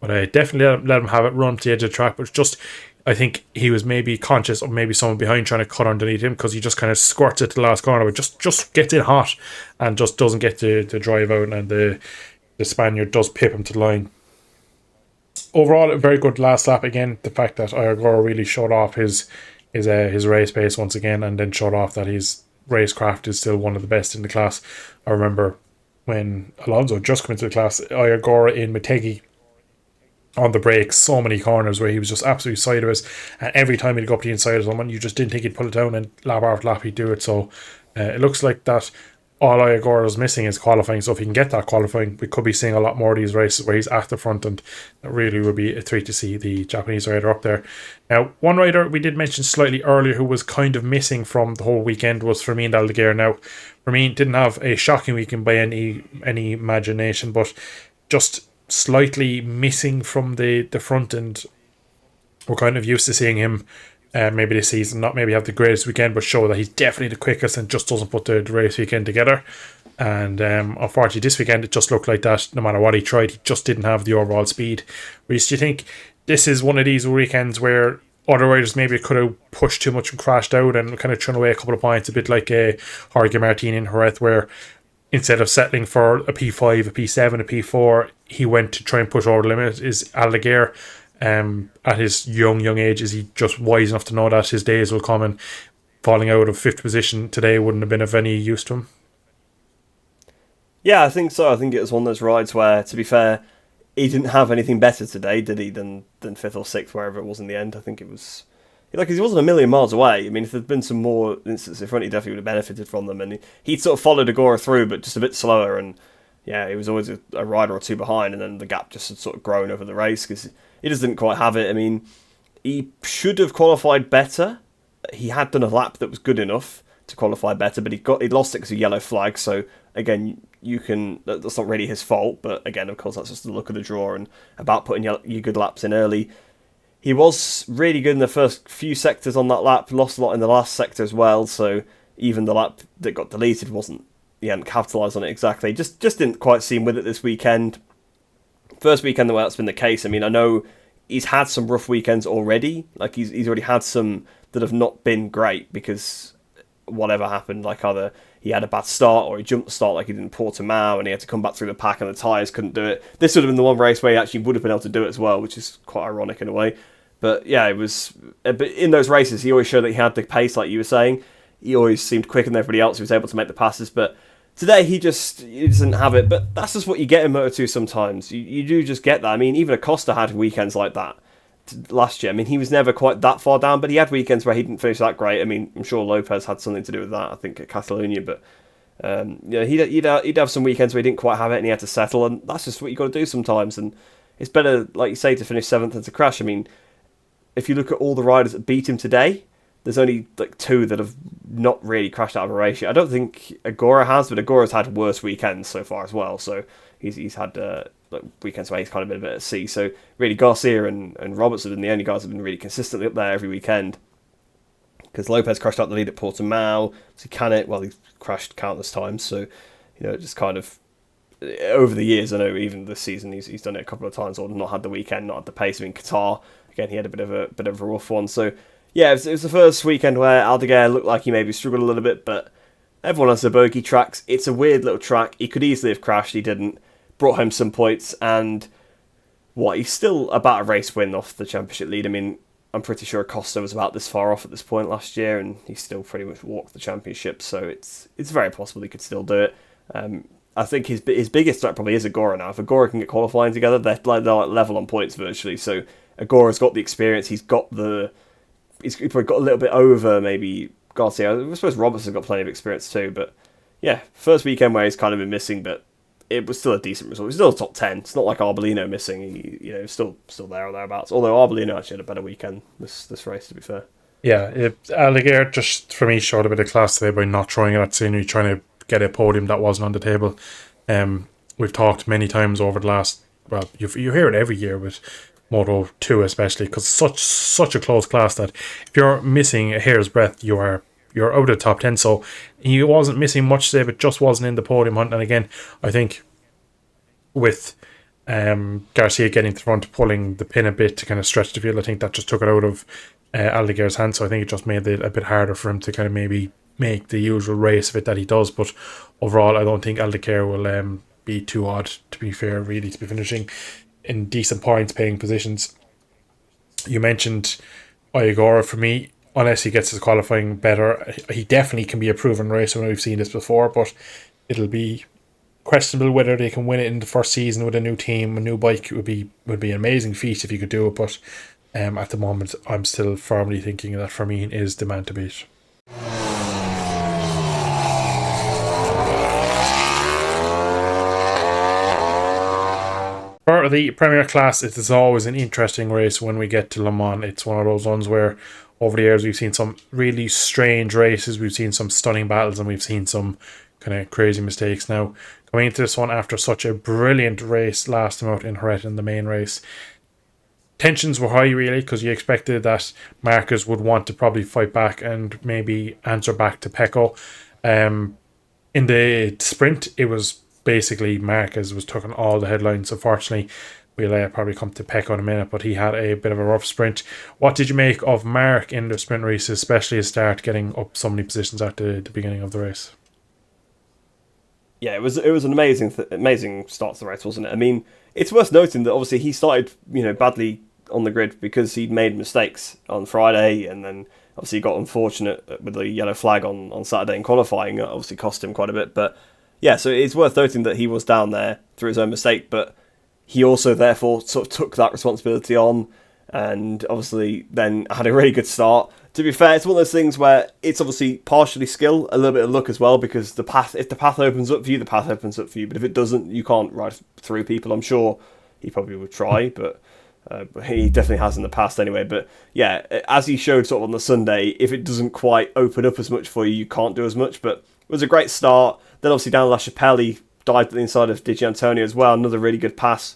But I definitely let him have it, run to the edge of the track. But it's just, I think he was maybe conscious of maybe someone behind trying to cut underneath him, because he just kind of squirts it to the last corner, but just gets in hot and just doesn't get to drive out, and the Spaniard does pip him to the line. Overall, a very good last lap. Again, the fact that Iagora really showed off his race pace once again, and then showed off that his racecraft is still one of the best in the class. I remember when Alonso just came into the class, Iagora in Motogp on the brakes, so many corners where he was just absolutely sideways, and every time he'd go up the inside of someone, you just didn't think he'd pull it down, and lap after lap he'd do it. So it looks like that all Iagora is missing is qualifying. So if he can get that qualifying, we could be seeing a lot more of these races where he's at the front, and it really would be a treat to see the Japanese rider up there. Now, one rider we did mention slightly earlier who was kind of missing from the whole weekend was Fermin Aldeguer. Now, Fermin didn't have a shocking weekend by any imagination, but just slightly missing from the front, and we're kind of used to seeing him maybe this season not maybe have the greatest weekend, but show that he's definitely the quickest and just doesn't put the race weekend together. And unfortunately this weekend it just looked like that. No matter what he tried, he just didn't have the overall speed. Rhys, do you think this is one of these weekends where other riders maybe could have pushed too much and crashed out and kind of thrown away a couple of points, a bit like Jorge Martin in Jerez, where instead of settling for a P5, a P7, a P4, he went to try and push over the limit? Is Aldeguer, at his young age, is he just wise enough to know that his days will come, and falling out of 5th position today wouldn't have been of any use to him? Yeah, I think so. I think it was one of those rides where, to be fair, he didn't have anything better today, did he, than 5th or 6th, wherever it was in the end. I think it was... Like, he wasn't a million miles away. I mean, if there'd been some more instances in front, he definitely would have benefited from them. And he'd sort of followed Agora through, but just a bit slower. And yeah, he was always a rider or two behind, and then the gap just had sort of grown over the race because he just didn't quite have it. I mean, he should have qualified better. He had done a lap that was good enough to qualify better, but he lost it because of yellow flag. So again, that's not really his fault. But again, of course, that's just the look of the draw and about putting your good laps in early. He was really good in the first few sectors on that lap, lost a lot in the last sector as well, so even the lap that got deleted he hadn't capitalised on it exactly. Just didn't quite seem with it this weekend. First weekend, the way that's been the case, I mean, I know he's had some rough weekends already, like he's already had some that have not been great because whatever happened, like either he had a bad start or he jumped the start like he did in Portimao and he had to come back through the pack and the tyres couldn't do it. This would have been the one race where he actually would have been able to do it as well, which is quite ironic in a way. But yeah, it was. But in those races, he always showed that he had the pace, like you were saying. He always seemed quicker than everybody else. He was able to make the passes. But today, he doesn't have it. But that's just what you get in Moto2 sometimes. You do just get that. I mean, even Acosta had weekends like that last year. I mean, he was never quite that far down, but he had weekends where he didn't finish that great. I mean, I'm sure Lopez had something to do with that, I think, at Catalonia. But yeah, he'd have some weekends where he didn't quite have it and he had to settle. And that's just what you got to do sometimes. And it's better, like you say, to finish 7th than to crash. I mean, if you look at all the riders that beat him today, there's only like 2 that have not really crashed out of a race yet. I don't think Agora has, but Agora's had worse weekends so far as well. So he's had weekends where he's kind of been a bit at sea. So really, Garcia and Roberts have been the only guys who've been really consistently up there every weekend. Because Lopez crashed out the lead at Portimao, so he crashed countless times. So just kind of over the years, I know even this season he's done it a couple of times, or not had the weekend, not had the pace. I mean, Qatar again, he had a bit of a rough one. So yeah, it was the first weekend where Aldeguer looked like he maybe struggled a little bit, but everyone has the bogey tracks. It's a weird little track. He could easily have crashed. He didn't. Brought home some points, and he's still about a race win off the championship lead. I mean, I'm pretty sure Acosta was about this far off at this point last year, and he still pretty much walked the championship. So it's very possible he could still do it. I think his biggest threat probably is Agora now. If Agora can get qualifying together, they're level on points virtually. So Agora's got the experience. He's probably got a little bit over maybe Garcia. I suppose Roberts has got plenty of experience too. But yeah, first weekend where he's kind of been missing, but it was still a decent result. It was still a top 10. It's not like Arbolino missing. He still there or thereabouts. Although Arbolino actually had a better weekend this race, to be fair. Yeah, Aldeguer just for me showed a bit of class today by not throwing at scenery, trying to get a podium that wasn't on the table. We've talked many times over the last. Well, you hear it every year with Moto2 especially, because such a close class that if you're missing a hair's breadth, you're out of the top 10. So he wasn't missing much today, but just wasn't in the podium hunt. And again, I think with Garcia getting to the front, pulling the pin a bit to kind of stretch the field, I think that just took it out of Aldeguer's hands. So I think it just made it a bit harder for him to kind of maybe make the usual race of it that he does. But overall, I don't think Aldeguer will be too odd, to be fair, really, to be finishing in decent points paying positions. You mentioned Iagora. For me, unless he gets his qualifying better, he definitely can be a proven racer. We've seen this before, but it'll be questionable whether they can win it in the first season with a new team, a new bike. It would be an amazing feat if he could do it, but at the moment I'm still firmly thinking that Fermin is the man to beat. For the Premier Class, it is always an interesting race when we get to Le Mans. It's one of those ones where over the years we've seen some really strange races, we've seen some stunning battles, and we've seen some kind of crazy mistakes. Now, going into this one after such a brilliant race last time out in Jerez in the main race, tensions were high really, because you expected that Marquez would want to probably fight back and maybe answer back to Pecco. In the sprint, it was basically Marquez was taking all the headlines. Unfortunately, we'll probably come to Pecco in a minute, but he had a bit of a rough sprint. What did you make of Mark in the sprint race, especially his start getting up so many positions at the beginning of the race? Yeah, it was an amazing start to the race, wasn't it? I mean, it's worth noting that obviously he started badly on the grid because he'd made mistakes on Friday, and then obviously he got unfortunate with the yellow flag on Saturday in qualifying. It obviously cost him quite a bit, but yeah, so it's worth noting that he was down there through his own mistake, but he also therefore sort of took that responsibility on, and obviously then had a really good start. To be fair, it's one of those things where it's obviously partially skill, a little bit of luck as well, because if the path opens up for you, the path opens up for you. But if it doesn't, you can't ride through people. I'm sure he probably would try, but he definitely has in the past anyway. But yeah, as he showed sort of on the Sunday, if it doesn't quite open up as much for you, you can't do as much. But it was a great start. Then obviously down La Chapelle, he dived at the inside of Di Giannantonio as well. Another really good pass.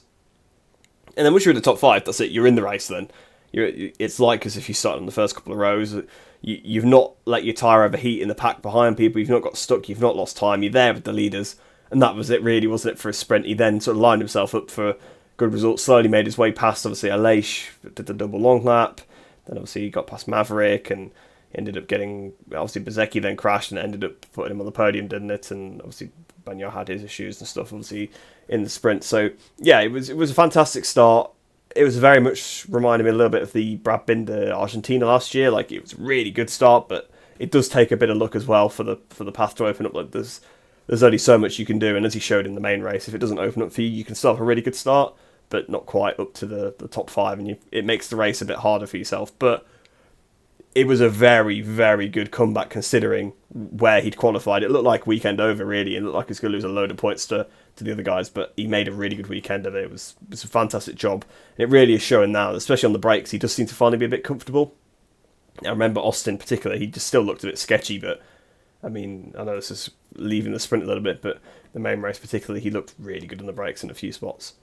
And then once you're in the top 5, that's it. You're in the race then. It's like as if you started on the first couple of rows. You've not let your tyre overheat in the pack behind people. You've not got stuck. You've not lost time. You're there with the leaders. And that was it really, wasn't it, for a sprint? He then sort of lined himself up for good results. Slowly made his way past, obviously, Aleix, did the double long lap. Then obviously he got past Maverick and ended up getting... Obviously Bezzecchi then crashed and ended up putting him on the podium, didn't it? And obviously Bagnaia had his issues and stuff, obviously, in the sprint. So, yeah, it was a fantastic start. It was very much reminded me a little bit of the Brad Binder Argentina last year. Like, it was a really good start, but it does take a bit of luck as well for the path to open up. Like, there's only so much you can do, and as he showed in the main race, if it doesn't open up for you, you can still have a really good start, but not quite up to the top 5, and it makes the race a bit harder for yourself. But it was a very, very good comeback considering where he'd qualified. It looked like weekend over, really. It looked like he was going to lose a load of points to the other guys, but he made a really good weekend of it. It was a fantastic job. And it really is showing now, especially on the brakes, he does seem to finally be a bit comfortable. I remember Austin particularly, he just still looked a bit sketchy, but I mean, I know this is leaving the sprint a little bit, but the main race particularly, he looked really good on the brakes in a few spots.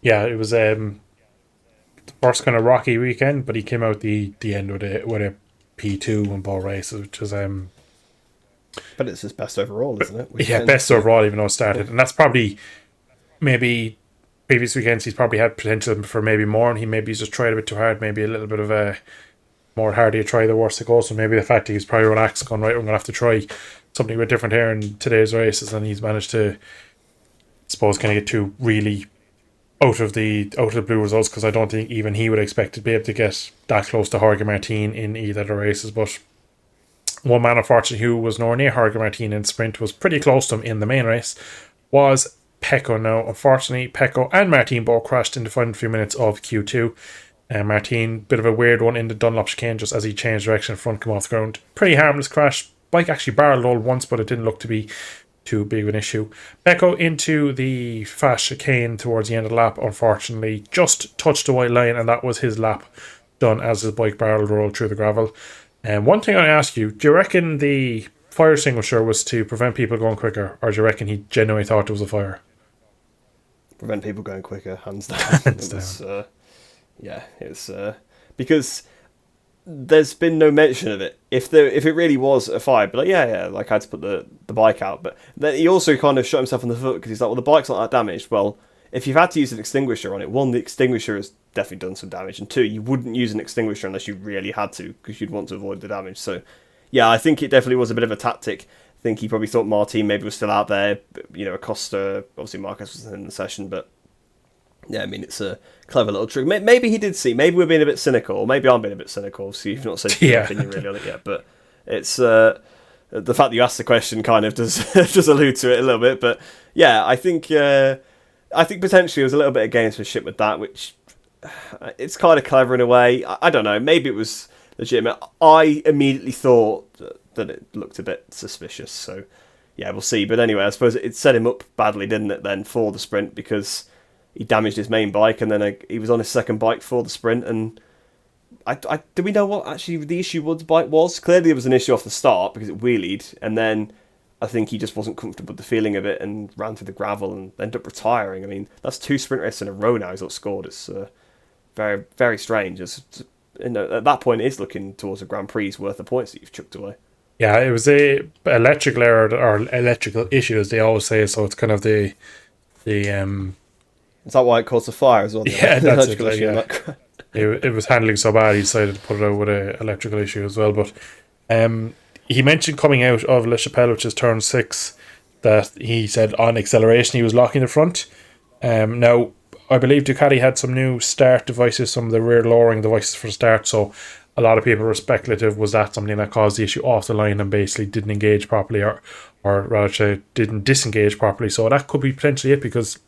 Yeah, it was the first kind of rocky weekend, but he came out the end with a P2 in both races, which was but it's his best overall, isn't it? Weekend. Yeah, best overall, even though it started, and that's probably maybe previous weekends he's probably had potential for maybe more, and he's just tried a bit too hard, maybe a little bit of a more harder you try, the worse it goes. So maybe the fact that he's probably relaxed, going right, we're gonna have to try something a bit different here in today's races, and he's managed to, I suppose, kind of get two really out of the blue results, because I don't think even he would expect to be able to get that close to Jorge Martin in either of the races. But one man, unfortunately, who was nowhere near Jorge Martin in sprint, was pretty close to him in the main race, was Pecco. Now, unfortunately, Pecco and Martin both crashed in the final few minutes of Q2. Martin, bit of a weird one in the Dunlop chicane, just as he changed direction, front come off the ground. Pretty harmless crash. Bike actually barreled all once, but it didn't look to be too big of an issue. Pecco into the fast chicane towards the end of the lap, unfortunately, just touched the white line, and that was his lap done as his bike barreled rolled through the gravel. And one thing I ask you, do you reckon the fire extinguisher was to prevent people going quicker, or do you reckon he genuinely thought there was a fire? Prevent people going quicker, hands down. It's because there's been no mention of it. If it really was a fire, but like I had to put the bike out. But then he also kind of shot himself in the foot, because he's like, well, the bike's not that damaged. Well, if you've had to use an extinguisher on it, one, the extinguisher has definitely done some damage, and two, you wouldn't use an extinguisher unless you really had to, because you'd want to avoid the damage. So, yeah, I think it definitely was a bit of a tactic. I think he probably thought Martin maybe was still out there. Acosta, obviously Marquez was in the session, but yeah, I mean, it's a clever little trick. Maybe he did see. Maybe we're being a bit cynical, or maybe I'm being a bit cynical. So you've not said your opinion really on it yet, but it's the fact that you asked the question kind of does just allude to it a little bit. But yeah, I think potentially it was a little bit of gamesmanship with that, which it's kind of clever in a way. I don't know. Maybe it was legitimate. I immediately thought that it looked a bit suspicious. So yeah, we'll see. But anyway, I suppose it set him up badly, didn't it? Then for the sprint, because he damaged his main bike, and then he was on his second bike for the sprint. And do we know what actually the issue with the bike was? Clearly, there was an issue off the start because it wheelied, and then I think he just wasn't comfortable with the feeling of it and ran through the gravel and ended up retiring. I mean, that's 2 sprint races in a row now he's outscored. It's very, very strange. At that point, it's looking towards a Grand Prix worth the points that you've chucked away. Yeah, it was a electrical error or electrical issue, as they always say. So it's kind of the Is that why it caused a fire as well? Yeah, that's it. Yeah. It was handling so bad, he decided to put it out with an electrical issue as well. But he mentioned coming out of La Chapelle, which is turn 6, that he said on acceleration he was locking the front. Now, I believe Ducati had some new start devices, some of the rear lowering devices for start, so a lot of people were speculative, was that something that caused the issue off the line and basically didn't engage properly, or rather say didn't disengage properly. So that could be potentially it, because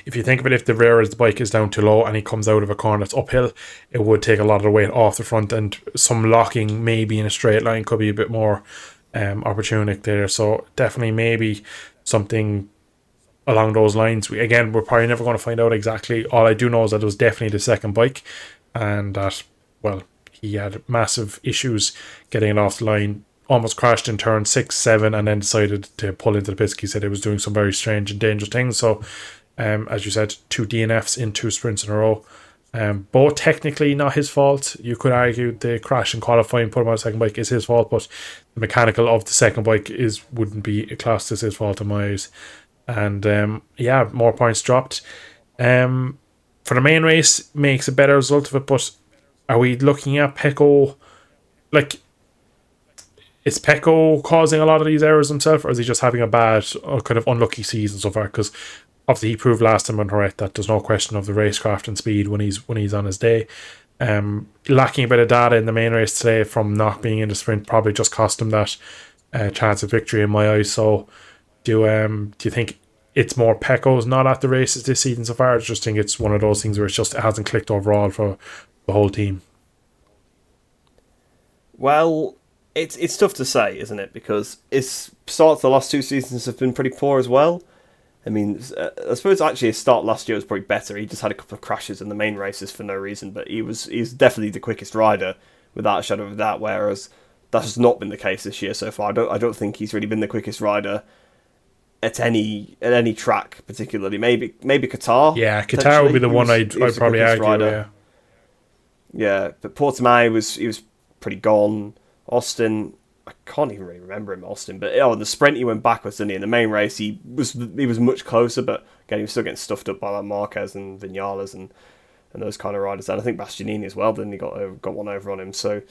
if you think of it, if the rear of the bike is down too low and he comes out of a corner that's uphill, it would take a lot of the weight off the front, and some locking maybe in a straight line could be a bit more opportunistic there. So definitely maybe something along those lines. We're probably never going to find out exactly. All I do know is that it was definitely the second bike, and that, well, he had massive issues getting it off the line, almost crashed in turn 6, 7, and then decided to pull into the pits. He said he was doing some very strange and dangerous things. So as you said, 2 DNFs in 2 sprints in a row. Both technically not his fault. You could argue the crash in qualifying, put him on a second bike, is his fault, but the mechanical of the second bike wouldn't be classed as his fault in my eyes. And more points dropped. For the main race, makes a better result of it, but are we looking at Pecco? Like, is Pecco causing a lot of these errors himself, or is he just having a bad or kind of unlucky season so far? Because obviously he proved last time on Jerez that there's no question of the racecraft and speed when he's on his day. Lacking a bit of data in the main race today from not being in the sprint probably just cost him that chance of victory in my eyes. So do you think it's more Pecco's not at the races this season so far? I just think it's one of those things where it hasn't clicked overall for the whole team. Well, it's tough to say, isn't it? Because its starts the last 2 seasons have been pretty poor as well. I mean, I suppose actually his start last year was probably better. He just had a couple of crashes in the main races for no reason, but he's definitely the quickest rider without a shadow of a doubt. Whereas that has not been the case this year so far. I don't think he's really been the quickest rider at any track particularly. Maybe Qatar. Yeah, Qatar would be the one I'd probably argue. Rider. Yeah, but Portimao he was pretty gone. Austin, I can't even really remember him, Austin. But in the sprint he went backwards, didn't he? In the main race he was much closer, but again he was still getting stuffed up by like Marquez and Vinales and those kind of riders. And I think Bastianini as well. Then he got one over on him. So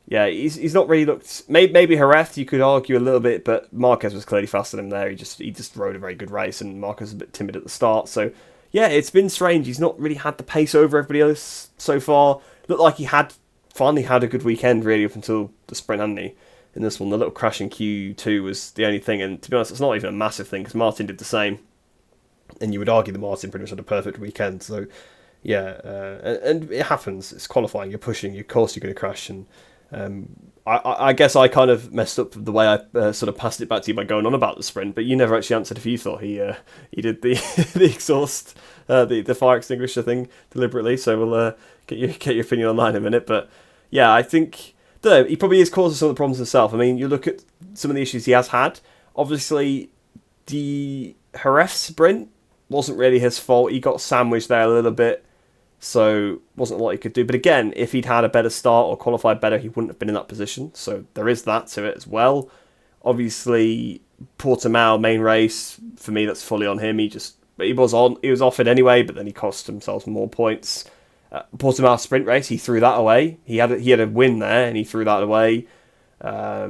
yeah, he's not really looked. Maybe Jerez you could argue a little bit, but Marquez was clearly faster than him there. He just rode a very good race, and Marquez was a bit timid at the start. So yeah, it's been strange. He's not really had the pace over everybody else so far. Looked like he finally had a good weekend really up until the sprint, hadn't he? In this one, the little crash in Q2 was the only thing, and to be honest, it's not even a massive thing because Martin did the same, and you would argue that Martin pretty much had a perfect weekend. So yeah, and it happens. It's qualifying. You're pushing. Of course, you're going to crash. And I guess I kind of messed up the way I sort of passed it back to you by going on about the sprint, but you never actually answered if you thought he did the the exhaust the fire extinguisher thing deliberately. So we'll get your opinion on that in a minute. But yeah, I think he probably is causing some of the problems himself. I mean, you look at some of the issues he has had. Obviously, the Jerez sprint wasn't really his fault. He got sandwiched there a little bit, so wasn't a lot he could do. But again, if he'd had a better start or qualified better, he wouldn't have been in that position. So there is that to it as well. Obviously, Portimao main race, for me, that's fully on him. He was off it anyway, but then he cost himself more points. Portimao sprint race, he threw that away. He had a win there, and he threw that away. I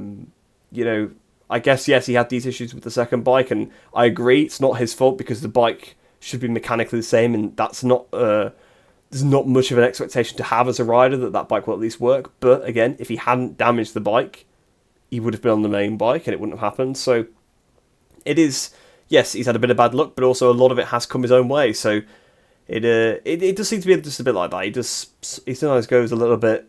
guess, yes, he had these issues with the second bike, and I agree, it's not his fault because the bike should be mechanically the same, and that's not there's not much of an expectation to have as a rider that bike will at least work. But again, if he hadn't damaged the bike, he would have been on the main bike, and it wouldn't have happened. So it is, yes, he's had a bit of bad luck, but also a lot of it has come his own way. So it does seem to be just a bit like that. He sometimes goes a little bit,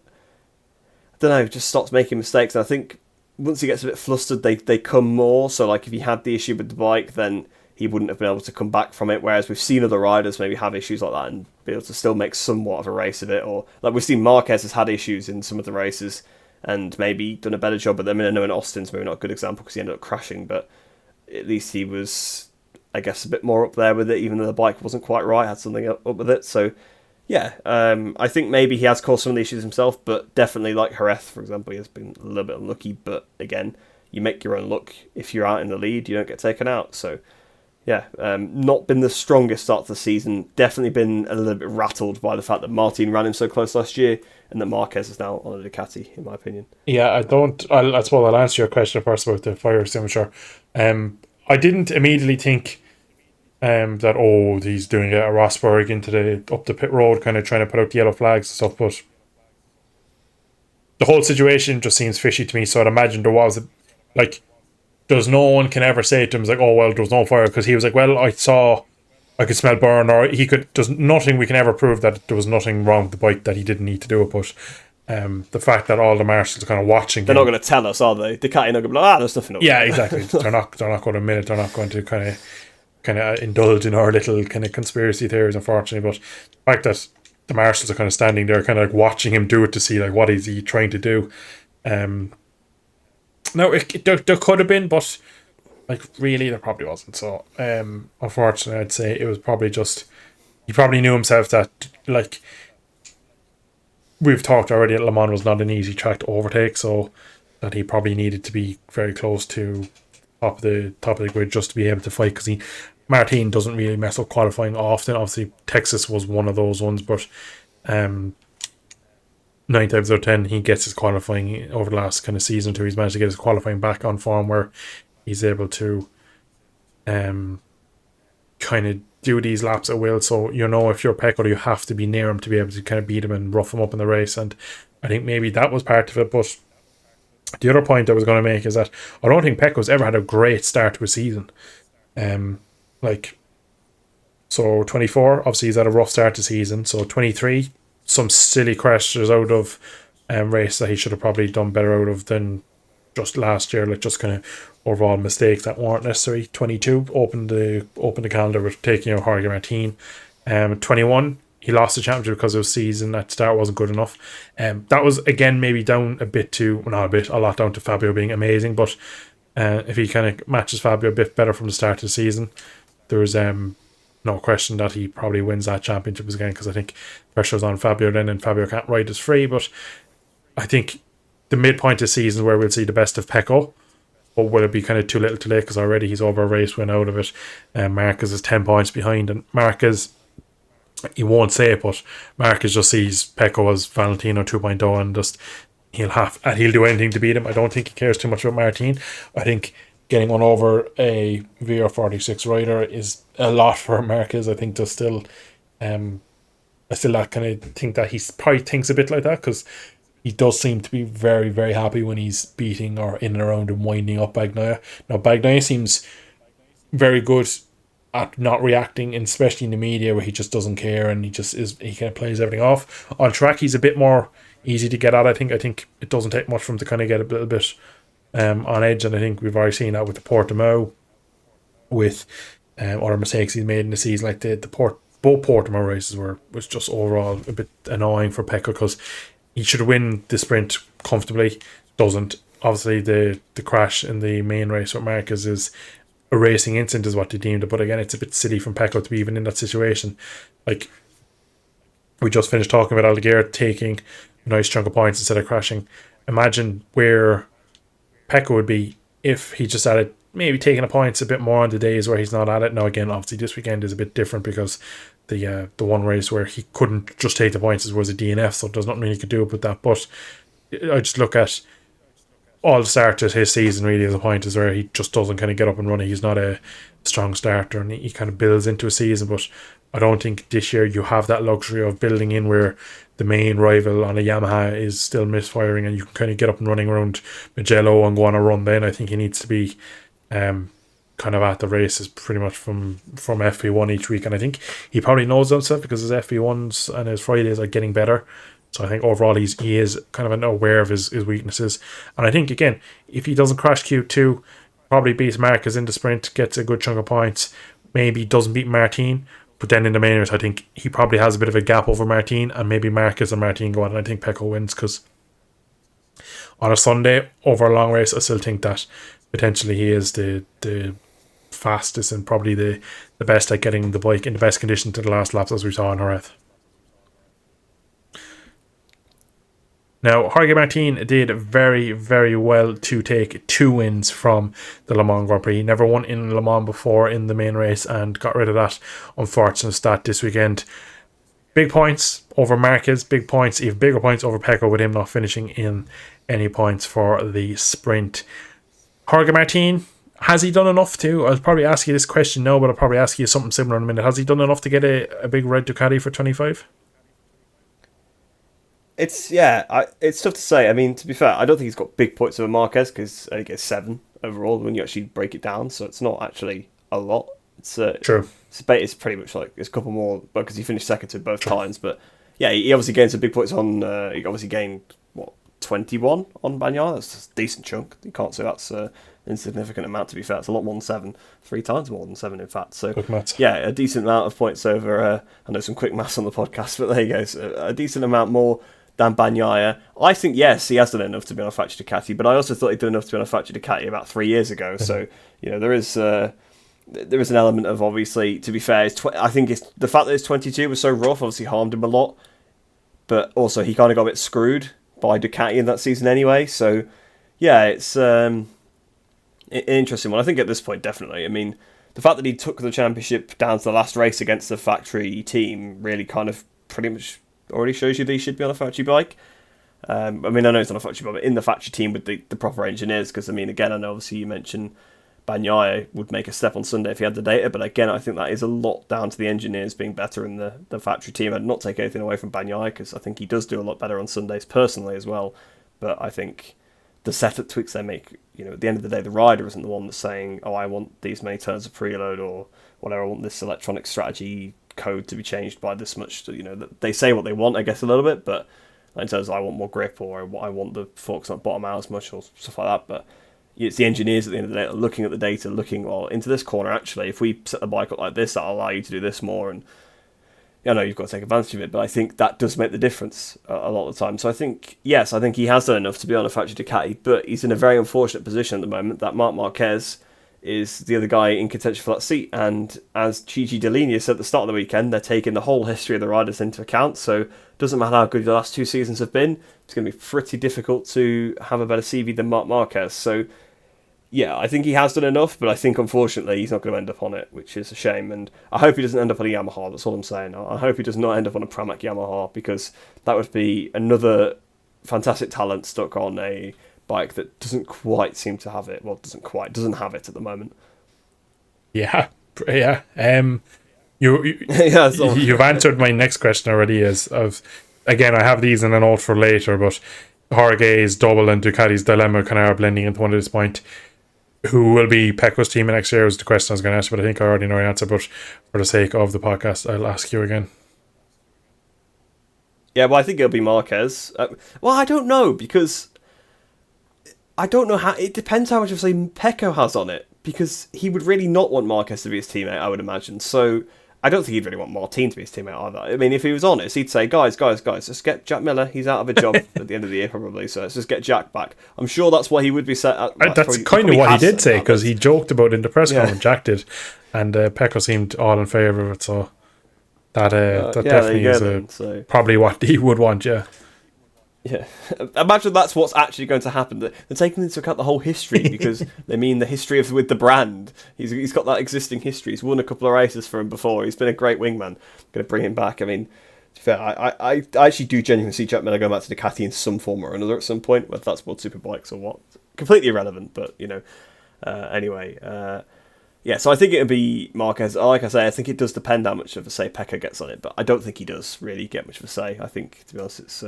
I don't know, just stops making mistakes. And I think once he gets a bit flustered, they come more. So like if he had the issue with the bike, then he wouldn't have been able to come back from it. Whereas we've seen other riders maybe have issues like that and be able to still make somewhat of a race of it. Or like we've seen Marquez has had issues in some of the races and maybe done a better job at them. I know in Austin's maybe not a good example because he ended up crashing, but at least he was, I guess, a bit more up there with it, even though the bike wasn't quite right, had something up with it. So yeah, I think maybe he has caused some of the issues himself, but definitely like Jerez, for example, he has been a little bit unlucky. But again, you make your own luck. If you're out in the lead, you don't get taken out. So yeah, not been the strongest start to the season. Definitely been a little bit rattled by the fact that Martin ran him so close last year and that Marquez is now on a Ducati, in my opinion. Yeah, I suppose I'll answer your question first about the fire extinguisher. I didn't immediately think that he's doing it at Rosberg up the pit road, kind of trying to put out the yellow flags and stuff, but the whole situation just seems fishy to me. So I'd imagine there was there's no one can ever say to him, like, oh well, there was no fire, because he was like, well, I could smell burn, or there's nothing we can ever prove that there was nothing wrong with the bike that he didn't need to do it. But the fact that all the marshals are kind of watching, they're not going to tell us, are they? Ducati are not going to be like, there's nothing. Yeah, exactly. they're not going to admit it. They're not going to kind of indulge in our little kind of conspiracy theories, unfortunately. But the fact that the marshals are kind of standing there, kind of like watching him do it to see like what is he trying to do. No, there could have been, but like really, there probably wasn't. So, unfortunately, I'd say it was probably just he probably knew himself that, like we've talked already, Le Mans was not an easy track to overtake, so that he probably needed to be very close to top of the grid just to be able to fight, because Martin doesn't really mess up qualifying often. Obviously, Texas was one of those ones, but 9 times out of 10 he gets his qualifying over the last kind of season or two. He's managed to get his qualifying back on form where he's able to kind of do these laps at will. So if you're Pecco, you have to be near him to be able to kind of beat him and rough him up in the race, and I think maybe that was part of it. But the other point I was going to make is that I don't think Pecco's ever had a great start to a season. So 24, obviously he's had a rough start to season. So 23, some silly crashes out of race that he should have probably done better out of than just last year, like just kind of overall mistakes that weren't necessary. 22, opened the calendar with taking out Jorge Martin. 21, he lost the championship because his season at the start wasn't good enough. That was again maybe down a lot down to Fabio being amazing, but if he kind of matches Fabio a bit better from the start of the season, there's no question that he probably wins that championship again, because I think pressure's on Fabio then, and Fabio can't ride as free. But I think the midpoint of the season is where we'll see the best of Pecco. But will it be kind of too little too late, because already he's over a race win out of it. Marquez is 10 points behind, and Marquez, he won't say it, but Marquez just sees Pecco as Valentino 2.0, and just he'll do anything to beat him. I don't think he cares too much about Martin. I think getting one over a VR46 rider is a lot for Marquez. I think there's still I still kind of think that he probably thinks a bit like that, because he does seem to be very, very happy when he's beating or in and around and winding up Bagnaia. Now, Bagnaia seems very good at not reacting, especially in the media, where he just doesn't care and he kind of plays everything off. On track, he's a bit more easy to get at. I think it doesn't take much for him to kind of get a little bit on edge, and I think we've already seen that with the Portimao, with other mistakes he's made in the season, like both Portimao races was just overall a bit annoying for Pecco, because he should win the sprint comfortably. Doesn't. Obviously, the crash in the main race with Marquez is a racing incident, is what they deemed it. But again, it's a bit silly from Pecco to be even in that situation. Like, we just finished talking about Aldeguer taking a nice chunk of points instead of crashing. Imagine where Pecco would be if he just had maybe taking the points a bit more on the days where he's not at it. Now, again, obviously this weekend is a bit different, because the one race where he couldn't just take the points was a DNF, so there's nothing really he could do about that. But I just look at all the start of his season really as a point is where he just doesn't kind of get up and running. He's not a strong starter, and he kind of builds into a season. But I don't think this year you have that luxury of building in where the main rival on a Yamaha is still misfiring, and you can kind of get up and running around Mugello and go on a run. Then I think he needs to be kind of at the races pretty much from FP1 each week, and I think he probably knows himself, because his FP1s and his Fridays are getting better. So I think overall he is kind of aware of his weaknesses, and I think again, if he doesn't crash Q2, probably beats Marquez in the sprint, gets a good chunk of points, maybe doesn't beat Martin, but then in the main race, I think he probably has a bit of a gap over Martin, and maybe Marquez and Martin go on, and I think Pecco wins, because on a Sunday, over a long race, I still think that potentially he is the fastest and probably the best at getting the bike in the best condition to the last laps, as we saw in Jerez. Now, Jorge Martin did very, very well to take 2 wins from the Le Mans Grand Prix. He never won in Le Mans before in the main race and got rid of that unfortunate stat this weekend. Big points over Marquez, big points, even bigger points over Pecco, with him not finishing in any points for the sprint. Jorge Martin, has he done enough to? I'll probably ask you this question now, but I'll probably ask you something similar in a minute. Has he done enough to get a big red Ducati for 25? It's tough to say. I mean, to be fair, I don't think he's got big points over Marquez, because he gets 7 overall when you actually break it down. So it's not actually a lot. It's True. It's pretty much like it's a couple more, because he finished second to both times. But yeah, he obviously gained some big points on. He obviously gained 21 on Bagnaia. That's a decent chunk. You can't say that's an insignificant amount. To be fair, it's a lot more than 7, 3 times more than 7, in fact. So yeah, a decent amount of points over. I know some quick maths on the podcast, but there you go. So a decent amount more than Bagnaia. I think, yes, he has done enough to be on a factory Ducati, but I also thought he'd done enough to be on a factory Ducati about 3 years ago. So, there is an element of, obviously, to be fair, I think it's the fact that his 22 was so rough obviously harmed him a lot, but also he kind of got a bit screwed by Ducati in that season anyway. So, yeah, it's an interesting one. I think at this point, definitely. I mean, the fact that he took the championship down to the last race against the factory team really kind of pretty much already shows you that he should be on a factory bike. I mean, I know it's not a factory bike, but in the factory team with the proper engineers, because, I mean, again, I know obviously you mentioned Bagnaia would make a step on Sunday if he had the data, but again, I think that is a lot down to the engineers being better in the factory team. I'd not take anything away from Bagnaia, because I think he does do a lot better on Sundays personally as well, but I think the setup tweaks they make, at the end of the day, the rider isn't the one that's saying, oh, I want these many turns of preload or whatever, I want this electronic strategy code to be changed by this much. They say what they want, I guess, a little bit, but in terms of I want more grip, or I want the forks not bottom out as much, or stuff like that. But it's the engineers at the end of the day looking at the data, looking, well, into this corner, actually, if we set the bike up like this, that'll allow you to do this more, and I know you've got to take advantage of it, but I think that does make the difference a lot of the time. So I think, yes, I think he has done enough to be on a factory Ducati, but he's in a very unfortunate position at the moment that Marc Marquez is the other guy in contention for that seat, and as Gigi Dall'Igna said at the start of the weekend, they're taking the whole history of the riders into account, so it doesn't matter how good the last 2 seasons have been, it's going to be pretty difficult to have a better CV than Marc Marquez. So yeah, I think he has done enough, but I think unfortunately he's not going to end up on it, which is a shame, and I hope he doesn't end up on a Yamaha, that's all I'm saying. I hope he does not end up on a Pramac Yamaha, because that would be another fantastic talent stuck on a bike that doesn't quite seem to have it. Well, doesn't have it at the moment. Yeah. You've answered my next question already. Again, I have these in a note for later, but Jorge's double and Ducati's dilemma kind of are blending into one at this point. Who will be Pecco's team next year was the question I was going to ask, but I think I already know the answer. But for the sake of the podcast, I'll ask you again. Yeah, well, I think it'll be Marquez. Well, I don't know, because I don't know how. It depends how much of say Pecco has on it, because he would really not want Marquez to be his teammate, I would imagine. So I don't think he'd really want Martin to be his teammate either. I mean, if he was honest, he'd say, guys, let's get Jack Miller. He's out of a job at the end of the year probably, so let's just get Jack back. I'm sure that's what he would be set at. That's kind of what he did say, because he joked about it in the press conference, Jack did, and Pecco seemed all in favour of it, so that definitely is probably what he would want, yeah. Yeah, imagine that's what's actually going to happen. They're taking into account the whole history, because they mean the history with the brand. He's got that existing history. He's won a couple of races for him before. He's been a great wingman. Going to bring him back. I mean, to be fair, I actually do genuinely see Jack Miller going back to Ducati in some form or another at some point, whether that's World Superbikes or what. Completely irrelevant, but anyway. Yeah, so I think it would be Marquez. Like I say, I think it does depend how much of a say Pecco gets on it, but I don't think he does really get much of a say. I think, to be honest, it's.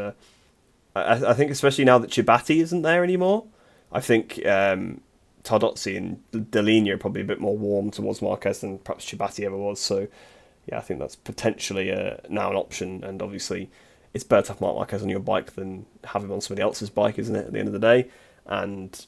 I think especially now that Chibati isn't there anymore, I think Tardozzi and Dall'Igna are probably a bit more warm towards Marquez than perhaps Chibati ever was. So, yeah, I think that's potentially now an option. And obviously, it's better to have Marc Marquez on your bike than have him on somebody else's bike, isn't it, at the end of the day? And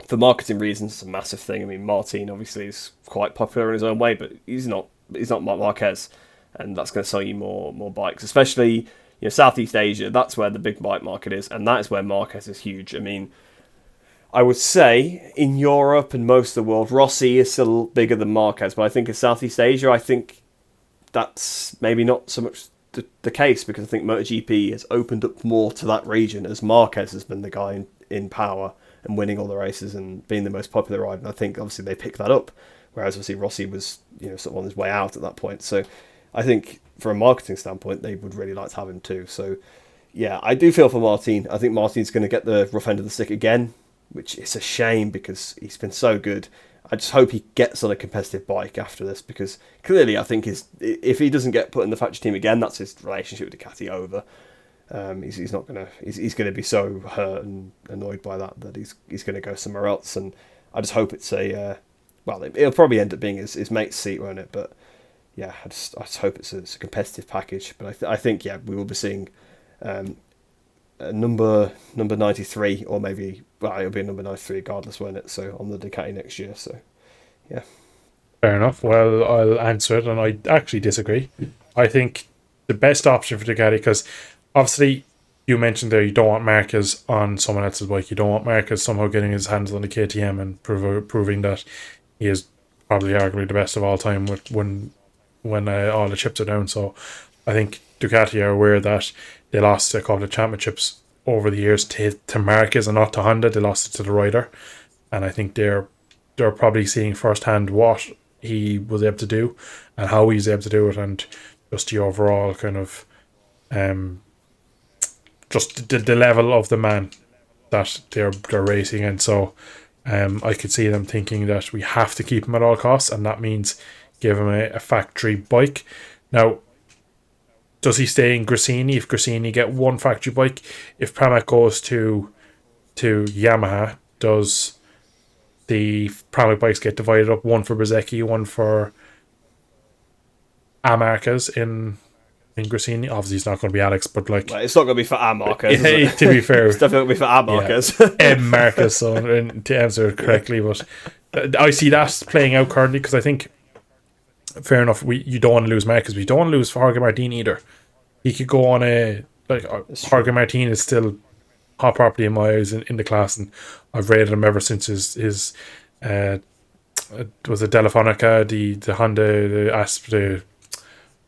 for marketing reasons, it's a massive thing. I mean, Martin obviously is quite popular in his own way, but he's not Marc Marquez, and that's going to sell you more bikes, especially Southeast Asia. That's where the big bike market is, and that is where Marquez is huge. I mean, I would say in Europe and most of the world, Rossi is still bigger than Marquez, but I think in Southeast Asia, I think that's maybe not so much the case, because I think MotoGP has opened up more to that region, as Marquez has been the guy in power and winning all the races and being the most popular rider. And I think obviously they picked that up, whereas obviously Rossi was sort of on his way out at that point. So I think from a marketing standpoint, they would really like to have him too. So yeah, I do feel for Martin. I think Martin's going to get the rough end of the stick again, which is a shame because he's been so good. I just hope he gets on a competitive bike after this, because clearly I think if he doesn't get put in the factory team again, that's his relationship with Ducati over. He's not gonna. He's gonna be so hurt and annoyed by that he's gonna go somewhere else. And I just hope it's it'll probably end up being his mate's seat, won't it? But yeah, I just hope it's a competitive package. But I think we will be seeing a number 93, or maybe it'll be a number 93 regardless, won't it? So on the Ducati next year. So yeah. Fair enough. Well, I'll answer it, and I actually disagree. I think the best option for Ducati, because obviously you mentioned there you don't want Marquez on someone else's bike. You don't want Marquez somehow getting his hands on the KTM and proving that he is probably arguably the best of all time when all the chips are down. So I think Ducati are aware that they lost a couple of championships over the years to Marquez and not to Honda. They lost it to the rider, and I think they're probably seeing firsthand what he was able to do and how he's able to do it, and just the overall kind of just the level of the man that they're racing. And so I could see them thinking that we have to keep him at all costs, and that means give him a factory bike. Now, does he stay in Gresini? If Gresini get one factory bike, if Pramac goes to Yamaha, does the Pramac bikes get divided up? One for Bezzecchi, one for Marquez in Gresini. Obviously, it's not going to be Alex, but it's not going to be for Marquez. To be fair, it's definitely going to be for Marquez. M Marquez. So to answer it correctly, but I see that playing out currently, because I think, fair enough, you don't want to lose Marquez, but you don't want to lose Jorge Martin either. He could go on Jorge Martin is still hot property in my eyes in the class, and I've rated him ever since his was it Telefonica, the Honda, the Asp,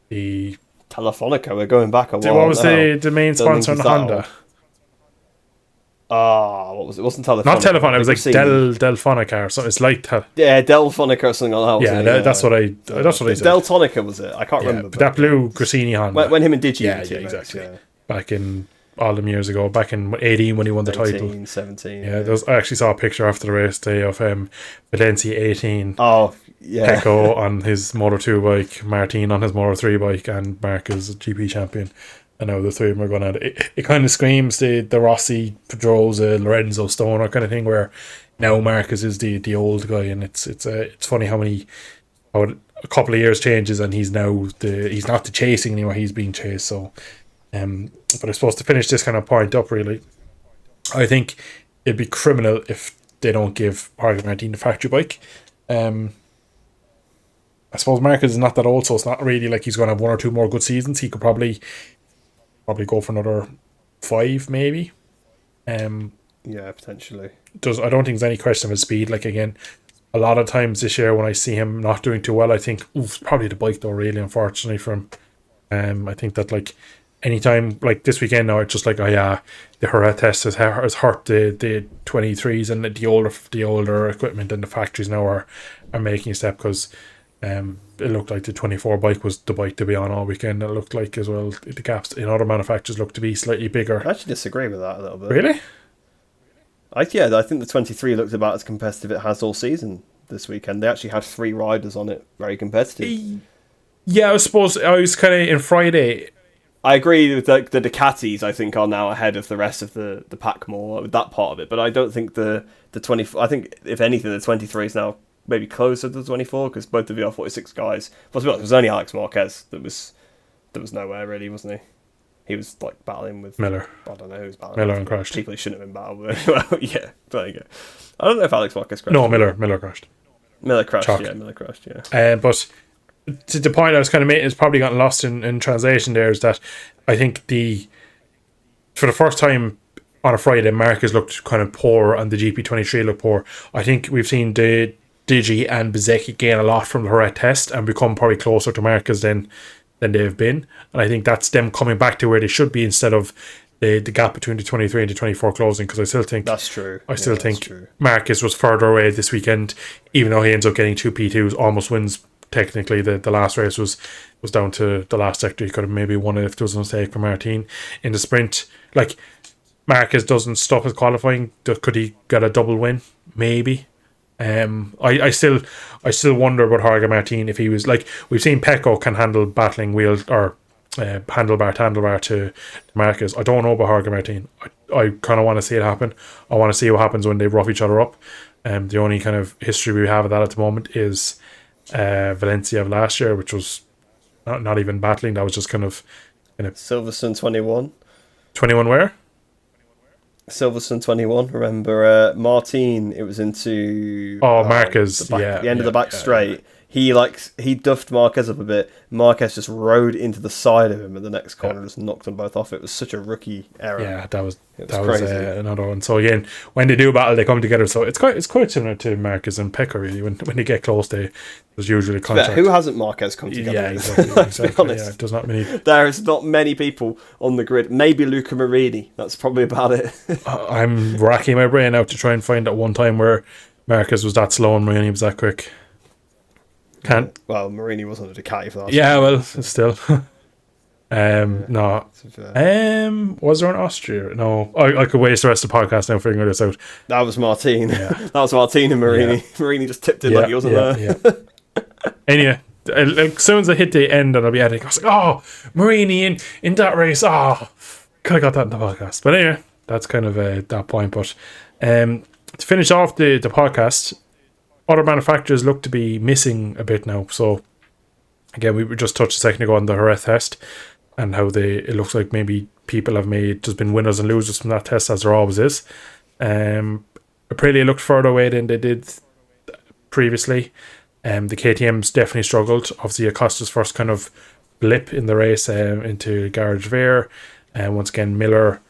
the Telefonica. We're going back a while. What was the main sponsor on the Honda? What was it? It wasn't Telefonica. Not Telefonica. It was like Delfonica or something. It's like Delfonica or something like that. That's what I said. Deltonica was it? I can't remember. But that blue Gresini Honda. When him and Digi. Yeah, exactly. Yeah. Back in all them years ago, back in 18 when he won the 18, title. 17. Yeah, I actually saw a picture after the race day of Valencia 18. Oh, yeah. Pecco on his Moto 2 bike, Martin on his Moto 3 bike, and Mark is a GP champion. And now the three of them are going at it. It kind of screams the Rossi, Pedrosa, Lorenzo, Stoner kind of thing, where now Marcus is the old guy, and it's funny how a couple of years changes, and he's not the chasing anymore, he's being chased. So but I suppose to finish this kind of point up, really, I think it'd be criminal if they don't give Jorge Martin the factory bike. I suppose Marcus is not that old, so it's not really like he's going to have one or two more good seasons. He could probably go for another 5, maybe. Yeah, potentially. I don't think there's any question of his speed. Like, again, a lot of times this year when I see him not doing too well, I think, it's probably the bike though, really, unfortunately for him. I think that, like, anytime, like this weekend now, it's just like, oh yeah, the Jerez test has hurt the 23s, and the older equipment and the factories now are making a step, because it looked like the 24 bike was the bike to be on all weekend. It looked like as well the gaps in other manufacturers looked to be slightly bigger. I actually disagree with that a little bit. Really? I think the 23 looked about as competitive as it has all season this weekend. They actually had 3 riders on it, very competitive. Yeah, I suppose I was kind of in Friday. I agree with the Ducatis. I think are now ahead of the rest of the pack more with that part of it, but I don't think the 24. I think if anything, the 23 is now maybe closer to the 24, because both of the R46 guys. Plus, it was only Alex Marquez that was nowhere really, wasn't he? he was like battling with Miller. I don't know who's battling Miller with, and crashed. people he shouldn't have been battling with. Well, yeah, there you go. I don't know if Alex Marquez crashed. No, Miller crashed. Miller crashed. Chalk. Yeah, Miller crashed. Yeah. But to the point I was kind of making, it's probably gotten lost in translation there, is that I think for the first time on a Friday, Marquez looked kind of poor and the GP23 looked poor. I think we've seen the Digi and Bezecchi gain a lot from the Jerez test and become probably closer to Marquez than they've been. And I think that's them coming back to where they should be instead of the gap between the 23 and the 24 closing, because I still think That's true. I still think Marquez was further away this weekend, even though he ends up getting 2 P2s, almost wins. Technically, the last race was down to the last sector. He could have maybe won it if there was a mistake for Martin in the sprint. Like, Marquez doesn't stop his qualifying. Could he get a double win? Maybe. I still wonder about Jorge Martin if he was like, we've seen Pecco can handle battling wheel or handlebar to handlebar to Marquez. I don't know about Jorge Martin. I kind of want to see it happen. I want to see what happens when they rough each other up. The only kind of history we have of that at the moment is Valencia of last year, which was not even battling. That was just kind of Silverstone 21. 21 where? Silverstone 21. Remember Martin? It was into Marquez. the end of the back straight. He duffed Marquez up a bit. Marquez just rode into the side of him at the next corner, just knocked them both off. It was such a rookie error. Yeah, that was crazy. Another one. So again, when they do battle, they come together. So it's quite similar to Marquez and Pecco, really. When they get close, there's usually contact. Who hasn't Marquez come together? Yeah, exactly. Let's be honest. Yeah, there's not many. There's not many people on the grid. Maybe Luca Marini. That's probably about it. I'm racking my brain out to try and find that one time where Marquez was that slow and Marini was that quick. Can't. Well, Marini wasn't a Ducati for that. Yeah, well, still. No. Was there an Austria? No. I could waste the rest of the podcast now figuring this out. That was Martin. Yeah. That was Martin and Marini. Yeah. Marini just tipped it like he wasn't there. Yeah. Anyway, as soon as I hit the end and I'll be editing, I was like, oh, Marini in that race. Oh, could have got that in the podcast. But anyway, that's kind of that point. But to finish off the podcast, other manufacturers look to be missing a bit now. So again, we just touched a second ago on the Jerez test and how it looks like maybe people have there's been winners and losers from that test, as there always is. Aprilia looked further away than they did previously. The KTM's definitely struggled. Obviously, Acosta's first kind of blip in the race into Garage Vere. Once again, Miller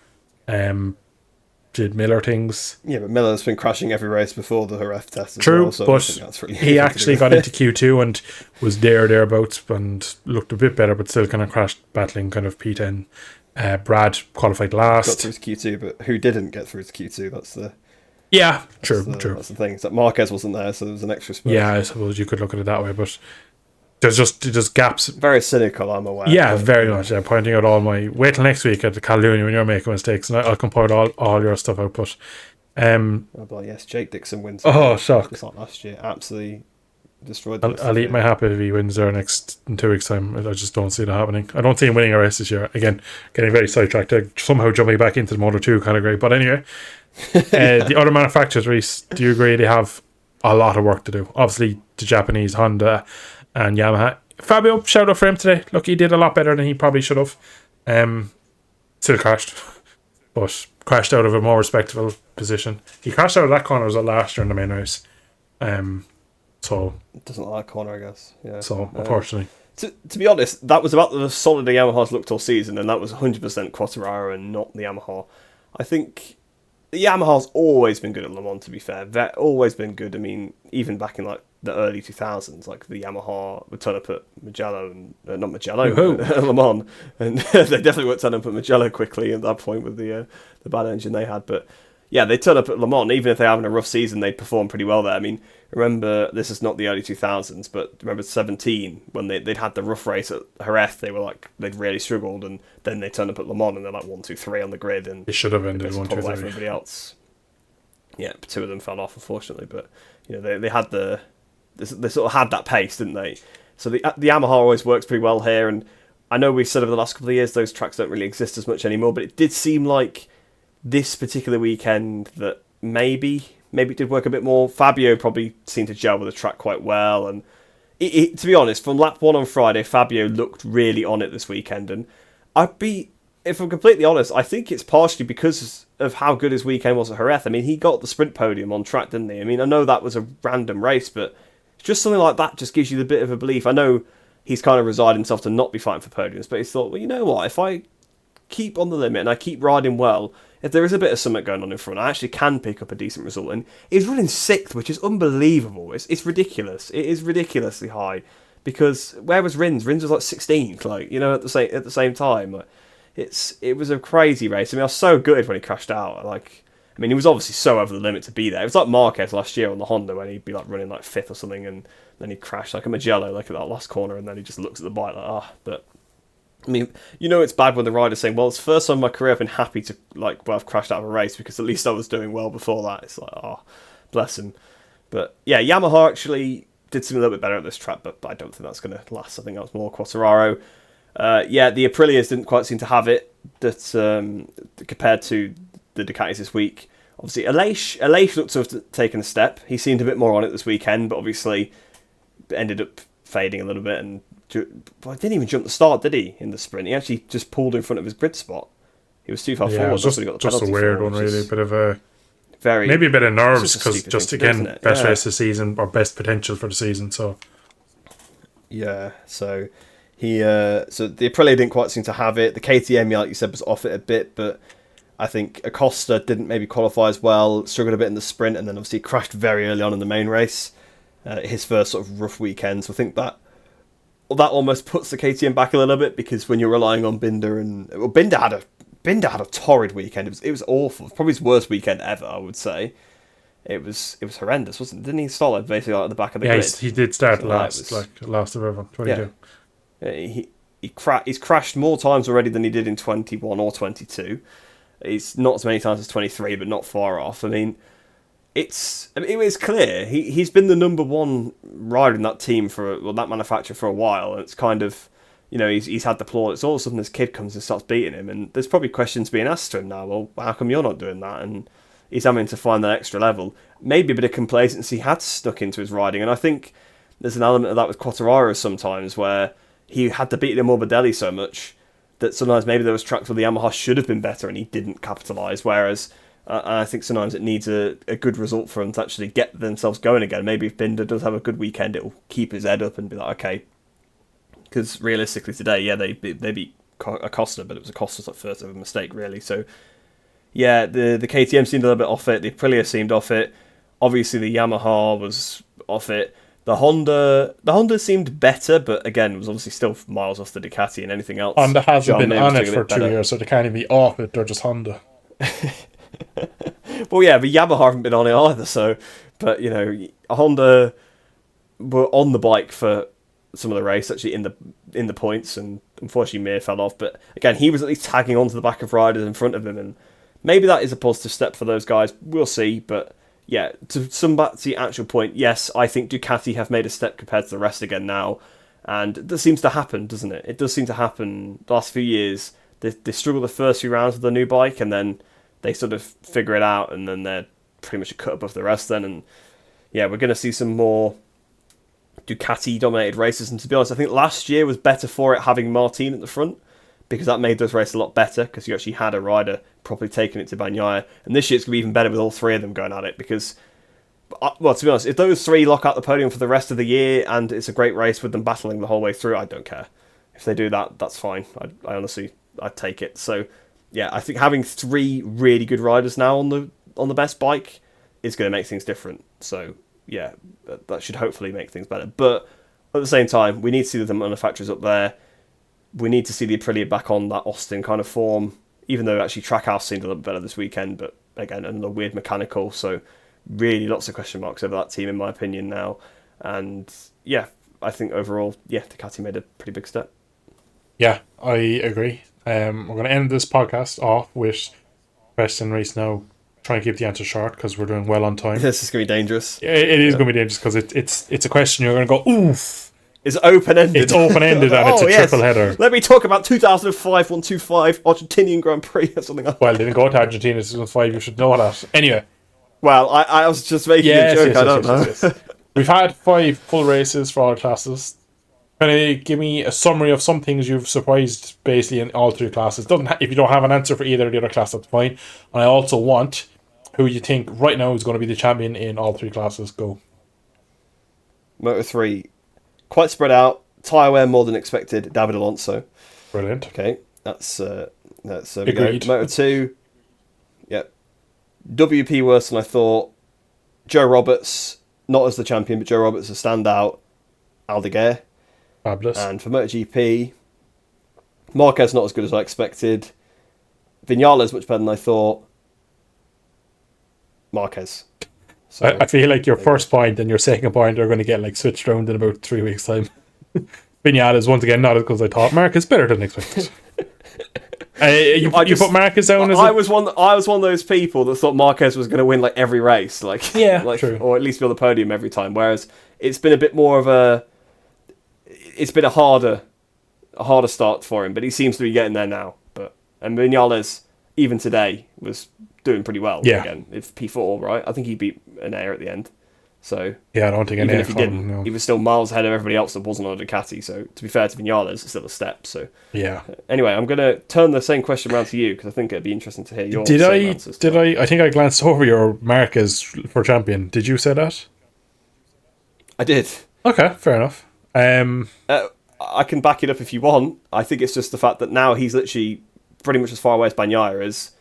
did Miller things. Yeah, but Miller's been crashing every race before the Jerez test as True, well, so but that's really he actually got into Q2 and was thereabouts and looked a bit better, but still kind of crashed battling kind of P10. Brad qualified last. Got through to Q2, but who didn't get through to Q2? That's the true. That's the thing. It's that Marquez wasn't there, so there was an extra space. Yeah, I suppose you could look at it that way, but there's just gaps. Very cynical, I'm aware. Yeah, very much. Yeah, pointing out all my. Wait till next week at the Caledonia when you're making mistakes, and I'll compile all your stuff out. But yes, Jake Dixon wins. Oh, shock! It's not last year. Absolutely destroyed. I'll eat my hat if he wins there in 2 weeks' time. I just don't see that happening. I don't see him winning a race this year. Again, getting very sidetracked. Somehow jumping back into the Moto 2 category. But anyway, the other manufacturers, Rhys, do you agree they have a lot of work to do? Obviously, the Japanese Honda and Yamaha. Fabio, shout out for him today. Look, he did a lot better than he probably should have. Still crashed, but crashed out of a more respectable position. He crashed out of that corner as well last year in the main race. So doesn't like that corner, I guess. Yeah. So unfortunately, to be honest, that was about the solid the Yamaha's looked all season, and that was 100% Quartararo and not the Yamaha. I think the Yamaha's always been good at Le Mans. To be fair, they've always been good. I mean, even back in like the early 2000s, like the Yamaha would turn up at Mugello and not Mugello, Le Mans, and they definitely would turn up at Mugello quickly at that point with the bad engine they had. But yeah, they turn up at Le Mans, even if they're having a rough season, they perform pretty well there. I mean, remember, this is not the early 2000s, but remember 17 when they'd had the rough race at Jerez, they'd really struggled, and then they turned up at Le Mans and they're like 1, 2, 3 on the grid, and they should have ended 1, 2, 3. Everybody else. Yeah, 2 of them fell off, unfortunately, but you know they had they sort of had that pace, didn't they? So the Yamaha always works pretty well here, and I know we've said over the last couple of years those tracks don't really exist as much anymore, but it did seem like this particular weekend that maybe it did work a bit more. Fabio probably seemed to gel with the track quite well, and to be honest, from lap 1 on Friday, Fabio looked really on it this weekend, and I'd be if I'm completely honest, I think it's partially because of how good his weekend was at Jerez. I mean, he got the sprint podium on track, didn't he? I mean, I know that was a random race, but just something like that just gives you the bit of a belief. I know he's kind of resigned himself to not be fighting for podiums, but he's thought, well, you know what? If I keep on the limit and I keep riding well, if there is a bit of something going on in front, I actually can pick up a decent result. And he's running 6th, which is unbelievable. It's ridiculous. It is ridiculously high. Because where was Rins? Rins was like 16th, like, you know, at the same time. Like, it was a crazy race. I mean, I was so gutted when he crashed out. Like, I mean, he was obviously so over the limit to be there. It was like Marquez last year on the Honda when he'd be like running like 5th or something, and then he'd crash like a Magello, like at that last corner, and then he just looks at the bike like, ah. But I mean, you know, it's bad when the rider's saying, well, it's the first time in my career I've been happy to, like, well, I've crashed out of a race because at least I was doing well before that. It's like, oh, bless him. But yeah, Yamaha actually did something a little bit better at this track, but I don't think that's going to last. I think that was more Quartararo. Yeah, the Aprilias didn't quite seem to have it that compared to the Ducatis this week. Obviously, Aleix looked to have taken a step. He seemed a bit more on it this weekend, but obviously ended up fading a little bit. And well, didn't even jump the start, did he, in the sprint? He actually just pulled in front of his grid spot. He was too far forward. It was just a weird one, really. A bit of a... maybe a bit of nerves, because just again, best race of the season, or best potential for the season, so... Yeah, so... So the Aprilia didn't quite seem to have it. The KTM, like you said, was off it a bit, but I think Acosta didn't maybe qualify as well, struggled a bit in the sprint, and then obviously crashed very early on in the main race. His first sort of rough weekend. So I think that almost puts the KTM back a little bit, because when you're relying on Binder, and well, Binder had a torrid weekend. It was awful. Probably his worst weekend ever, I would say. It was horrendous, wasn't it? Didn't he stall it basically like at the back of the grid? Yeah, he did start last of everyone. 22. Yeah. He's crashed more times already than he did in 21 or 22. He's not as many times as 23, but not far off. I mean, it was clear he's been the number one rider in that team that manufacturer for a while, and it's kind of, you know, he's had the plaudits. All of a sudden, this kid comes and starts beating him, and there's probably questions being asked to him now. Well, how come you're not doing that? And he's having to find that extra level. Maybe a bit of complacency had stuck into his riding, and I think there's an element of that with Quartararo sometimes, where he had to beat the Morbidelli so much that sometimes maybe there was tracks where the Yamaha should have been better and he didn't capitalise, whereas I think sometimes it needs a good result for them to actually get themselves going again. Maybe if Binder does have a good weekend, it'll keep his head up and be like, okay, because realistically today, yeah, they beat Acosta, but it was Acosta's like first ever mistake, really. So yeah, the KTM seemed a little bit off it, the Aprilia seemed off it, obviously the Yamaha was off it. The Honda seemed better, but again, was obviously still miles off the Ducati and anything else. Honda hasn't been on it for 2 years, so they can't even be off it. They're just Honda. Well, yeah, but Yamaha haven't been on it either. So, but you know, Honda were on the bike for some of the race, actually in the points, and unfortunately Mir fell off. But again, he was at least tagging onto the back of riders in front of him, and maybe that is a positive step for those guys. We'll see, but. Yeah, to sum back to the actual point, yes, I think Ducati have made a step compared to the rest again now, and that seems to happen, doesn't it? It does seem to happen. The last few years, they struggle the first few rounds with the new bike, and then they sort of figure it out, and then they're pretty much a cut above the rest then, and yeah, we're going to see some more Ducati-dominated races, and to be honest, I think last year was better for it having Martin at the front, because that made those races a lot better, because you actually had a rider properly taking it to Bagnaia. And this year it's going to be even better with all three of them going at it, because, well, to be honest, if those three lock out the podium for the rest of the year and it's a great race with them battling the whole way through, I don't care. If they do that, that's fine. I honestly, I'd take it. So, yeah, I think having three really good riders now on the best bike is going to make things different. So, yeah, that should hopefully make things better. But at the same time, we need to see the manufacturers up there. We need to see the Aprilia back on that Austin kind of form, even though actually Trackhouse seemed a little bit better this weekend, but again, another weird mechanical, so really lots of question marks over that team, in my opinion, now. And yeah, I think overall, yeah, Ducati made a pretty big step. Yeah, I agree. We're going to end this podcast off with Preston Rhys now. Try and keep the answer short, because we're doing well on time. This is going to be dangerous. It is going to be dangerous, because it's a question you're going to go, oof. It's open-ended. It's open-ended, and it's a triple header. Let me talk about 2005 125 Argentinian Grand Prix or something like that. Well, they didn't go to Argentina in 2005, you should know that. Anyway. Well, I was just making a joke, I don't know. We've had 5 full races for all classes. kind of give me a summary of some things you've surprised basically in all three classes. If you don't have an answer for either of the other class, that's fine. And I also want who you think right now is going to be the champion in all three classes. Go. Moto 3, quite spread out. Tyre wear more than expected. David Alonso. Brilliant. Okay, that's there we go. Agreed. Moto 2, yep. WP worse than I thought. Joe Roberts, not as the champion, but Joe Roberts a standout. Aldeguer. Fabulous. And for MotoGP, Marquez not as good as I expected. Vinales much better than I thought. Marquez. So, I feel like your first point and your second point are going to get like switched around in about 3 weeks' time. Vinales once again not as good as I thought. Marquez better than expected. You put Marquez down as I was one of those people that thought Marquez was going to win like every race, true. or at least be on the podium every time. Whereas it's been a bit more of a harder start for him, but he seems to be getting there now. And Vinales, even today, was doing pretty well. Yeah. Again, if P4, right? I think he beat an air at the end. So yeah, I don't think even if he didn't, no. he was still miles ahead of everybody else that wasn't on a Ducati. So to be fair to Vinales, it's still a step. So yeah. Anyway, I'm going to turn the same question around to you because I think it'd be interesting to hear your answers. I think I glanced over your Marquez for champion. Did you say that? I did. Okay, fair enough. I can back it up if you want. I think it's just the fact that now he's literally pretty much as far away as Bagnaia is.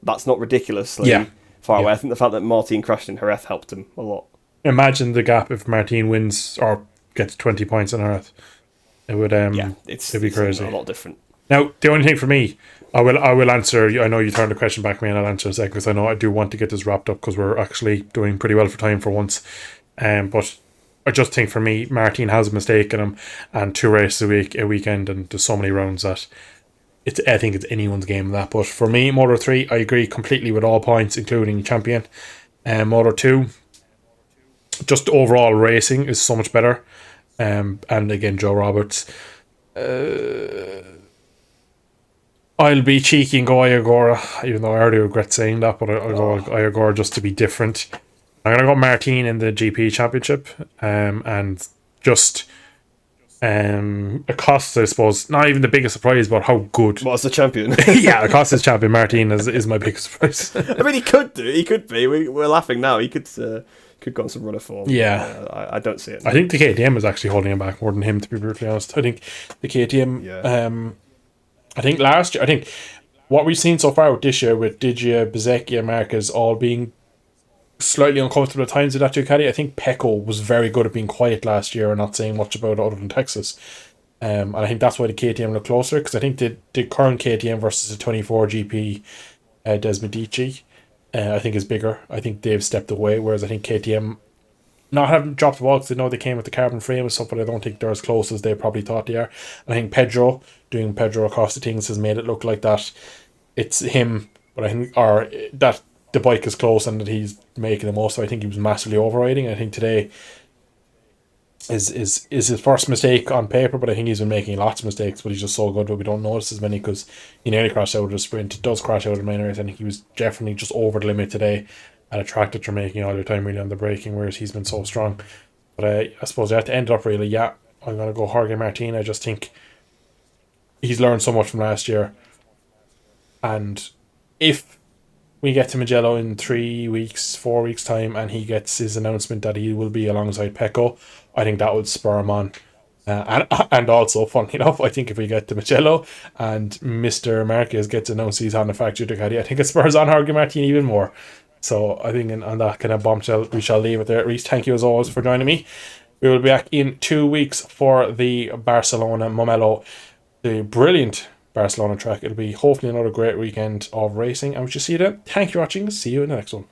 That's not ridiculously far away. I think the fact that Martin crashed in Jerez helped him a lot. Imagine the gap if Martin wins or gets 20 points on Earth. It would it'd be crazy. A lot different. Now, the only thing for me, I will answer. I know you turned the question back to me, and I'll answer a second because I know I do want to get this wrapped up because we're actually doing pretty well for time for once. But I just think for me, Martin has a mistake in him, and 2 races a weekend, and there's so many rounds that I think it's anyone's game that. But for me, Moto 3, I agree completely with all points, including champion. Moto 2, just overall racing is so much better. And again, Joe Roberts. I'll be cheeky and go Iagora, even though I already regret saying that, but I'll go Iagora just to be different. I'm going to go Martin in the GP Championship, and just Acosta, I suppose, not even the biggest surprise, but how good. What's the champion? Yeah, Acosta's champion. Martin is my biggest surprise. I mean, he could be. We're laughing now. He could go on some runner form. Yeah. I don't see it. I think the KTM is actually holding him back more than him, to be brutally honest. I think the KTM, I think last year, what we've seen so far with this year with Digia, Bezzecchi and Marquez all being slightly uncomfortable at times with that Ducati. I think Pecco was very good at being quiet last year and not saying much about it other than Texas. And I think that's why the KTM look closer, because I think the current KTM versus the 24 GP Des Medici, I think is bigger. I think they've stepped away, whereas I think KTM not having dropped the ball because they know they came with the carbon frame and stuff, but I don't think they're as close as they probably thought they are. And I think Pedro, doing Pedro Acosta things, has made it look like that it's him, but I think, or that the bike is close and that he's making the most. So I think he was massively overriding. I think today is his first mistake on paper, but I think he's been making lots of mistakes, but he's just so good that we don't notice as many because he nearly crashed out of the sprint. He does crash out of the main race. I think he was definitely just over the limit today at a track that you're making all your time really on the braking, whereas he's been so strong. But I suppose I have to end up really, I'm going to go Jorge Martin. I just think he's learned so much from last year. And if we get to Mugello in 4 weeks time and he gets his announcement that he will be alongside Pecco, I think that would spur him on. And also, funny enough, I think if we get to Mugello and Mr. Marquez gets announced he's on the factory Ducati, I think it spurs on Jorge Martin even more. So I think on that kind of bombshell, we shall leave it there. Rhys, thank you as always for joining me. We will be back in 2 weeks for the Barcelona Momelo, the brilliant Barcelona track. It'll be hopefully another great weekend of racing, and we shall see you then. Thank you for watching. See you in the next one.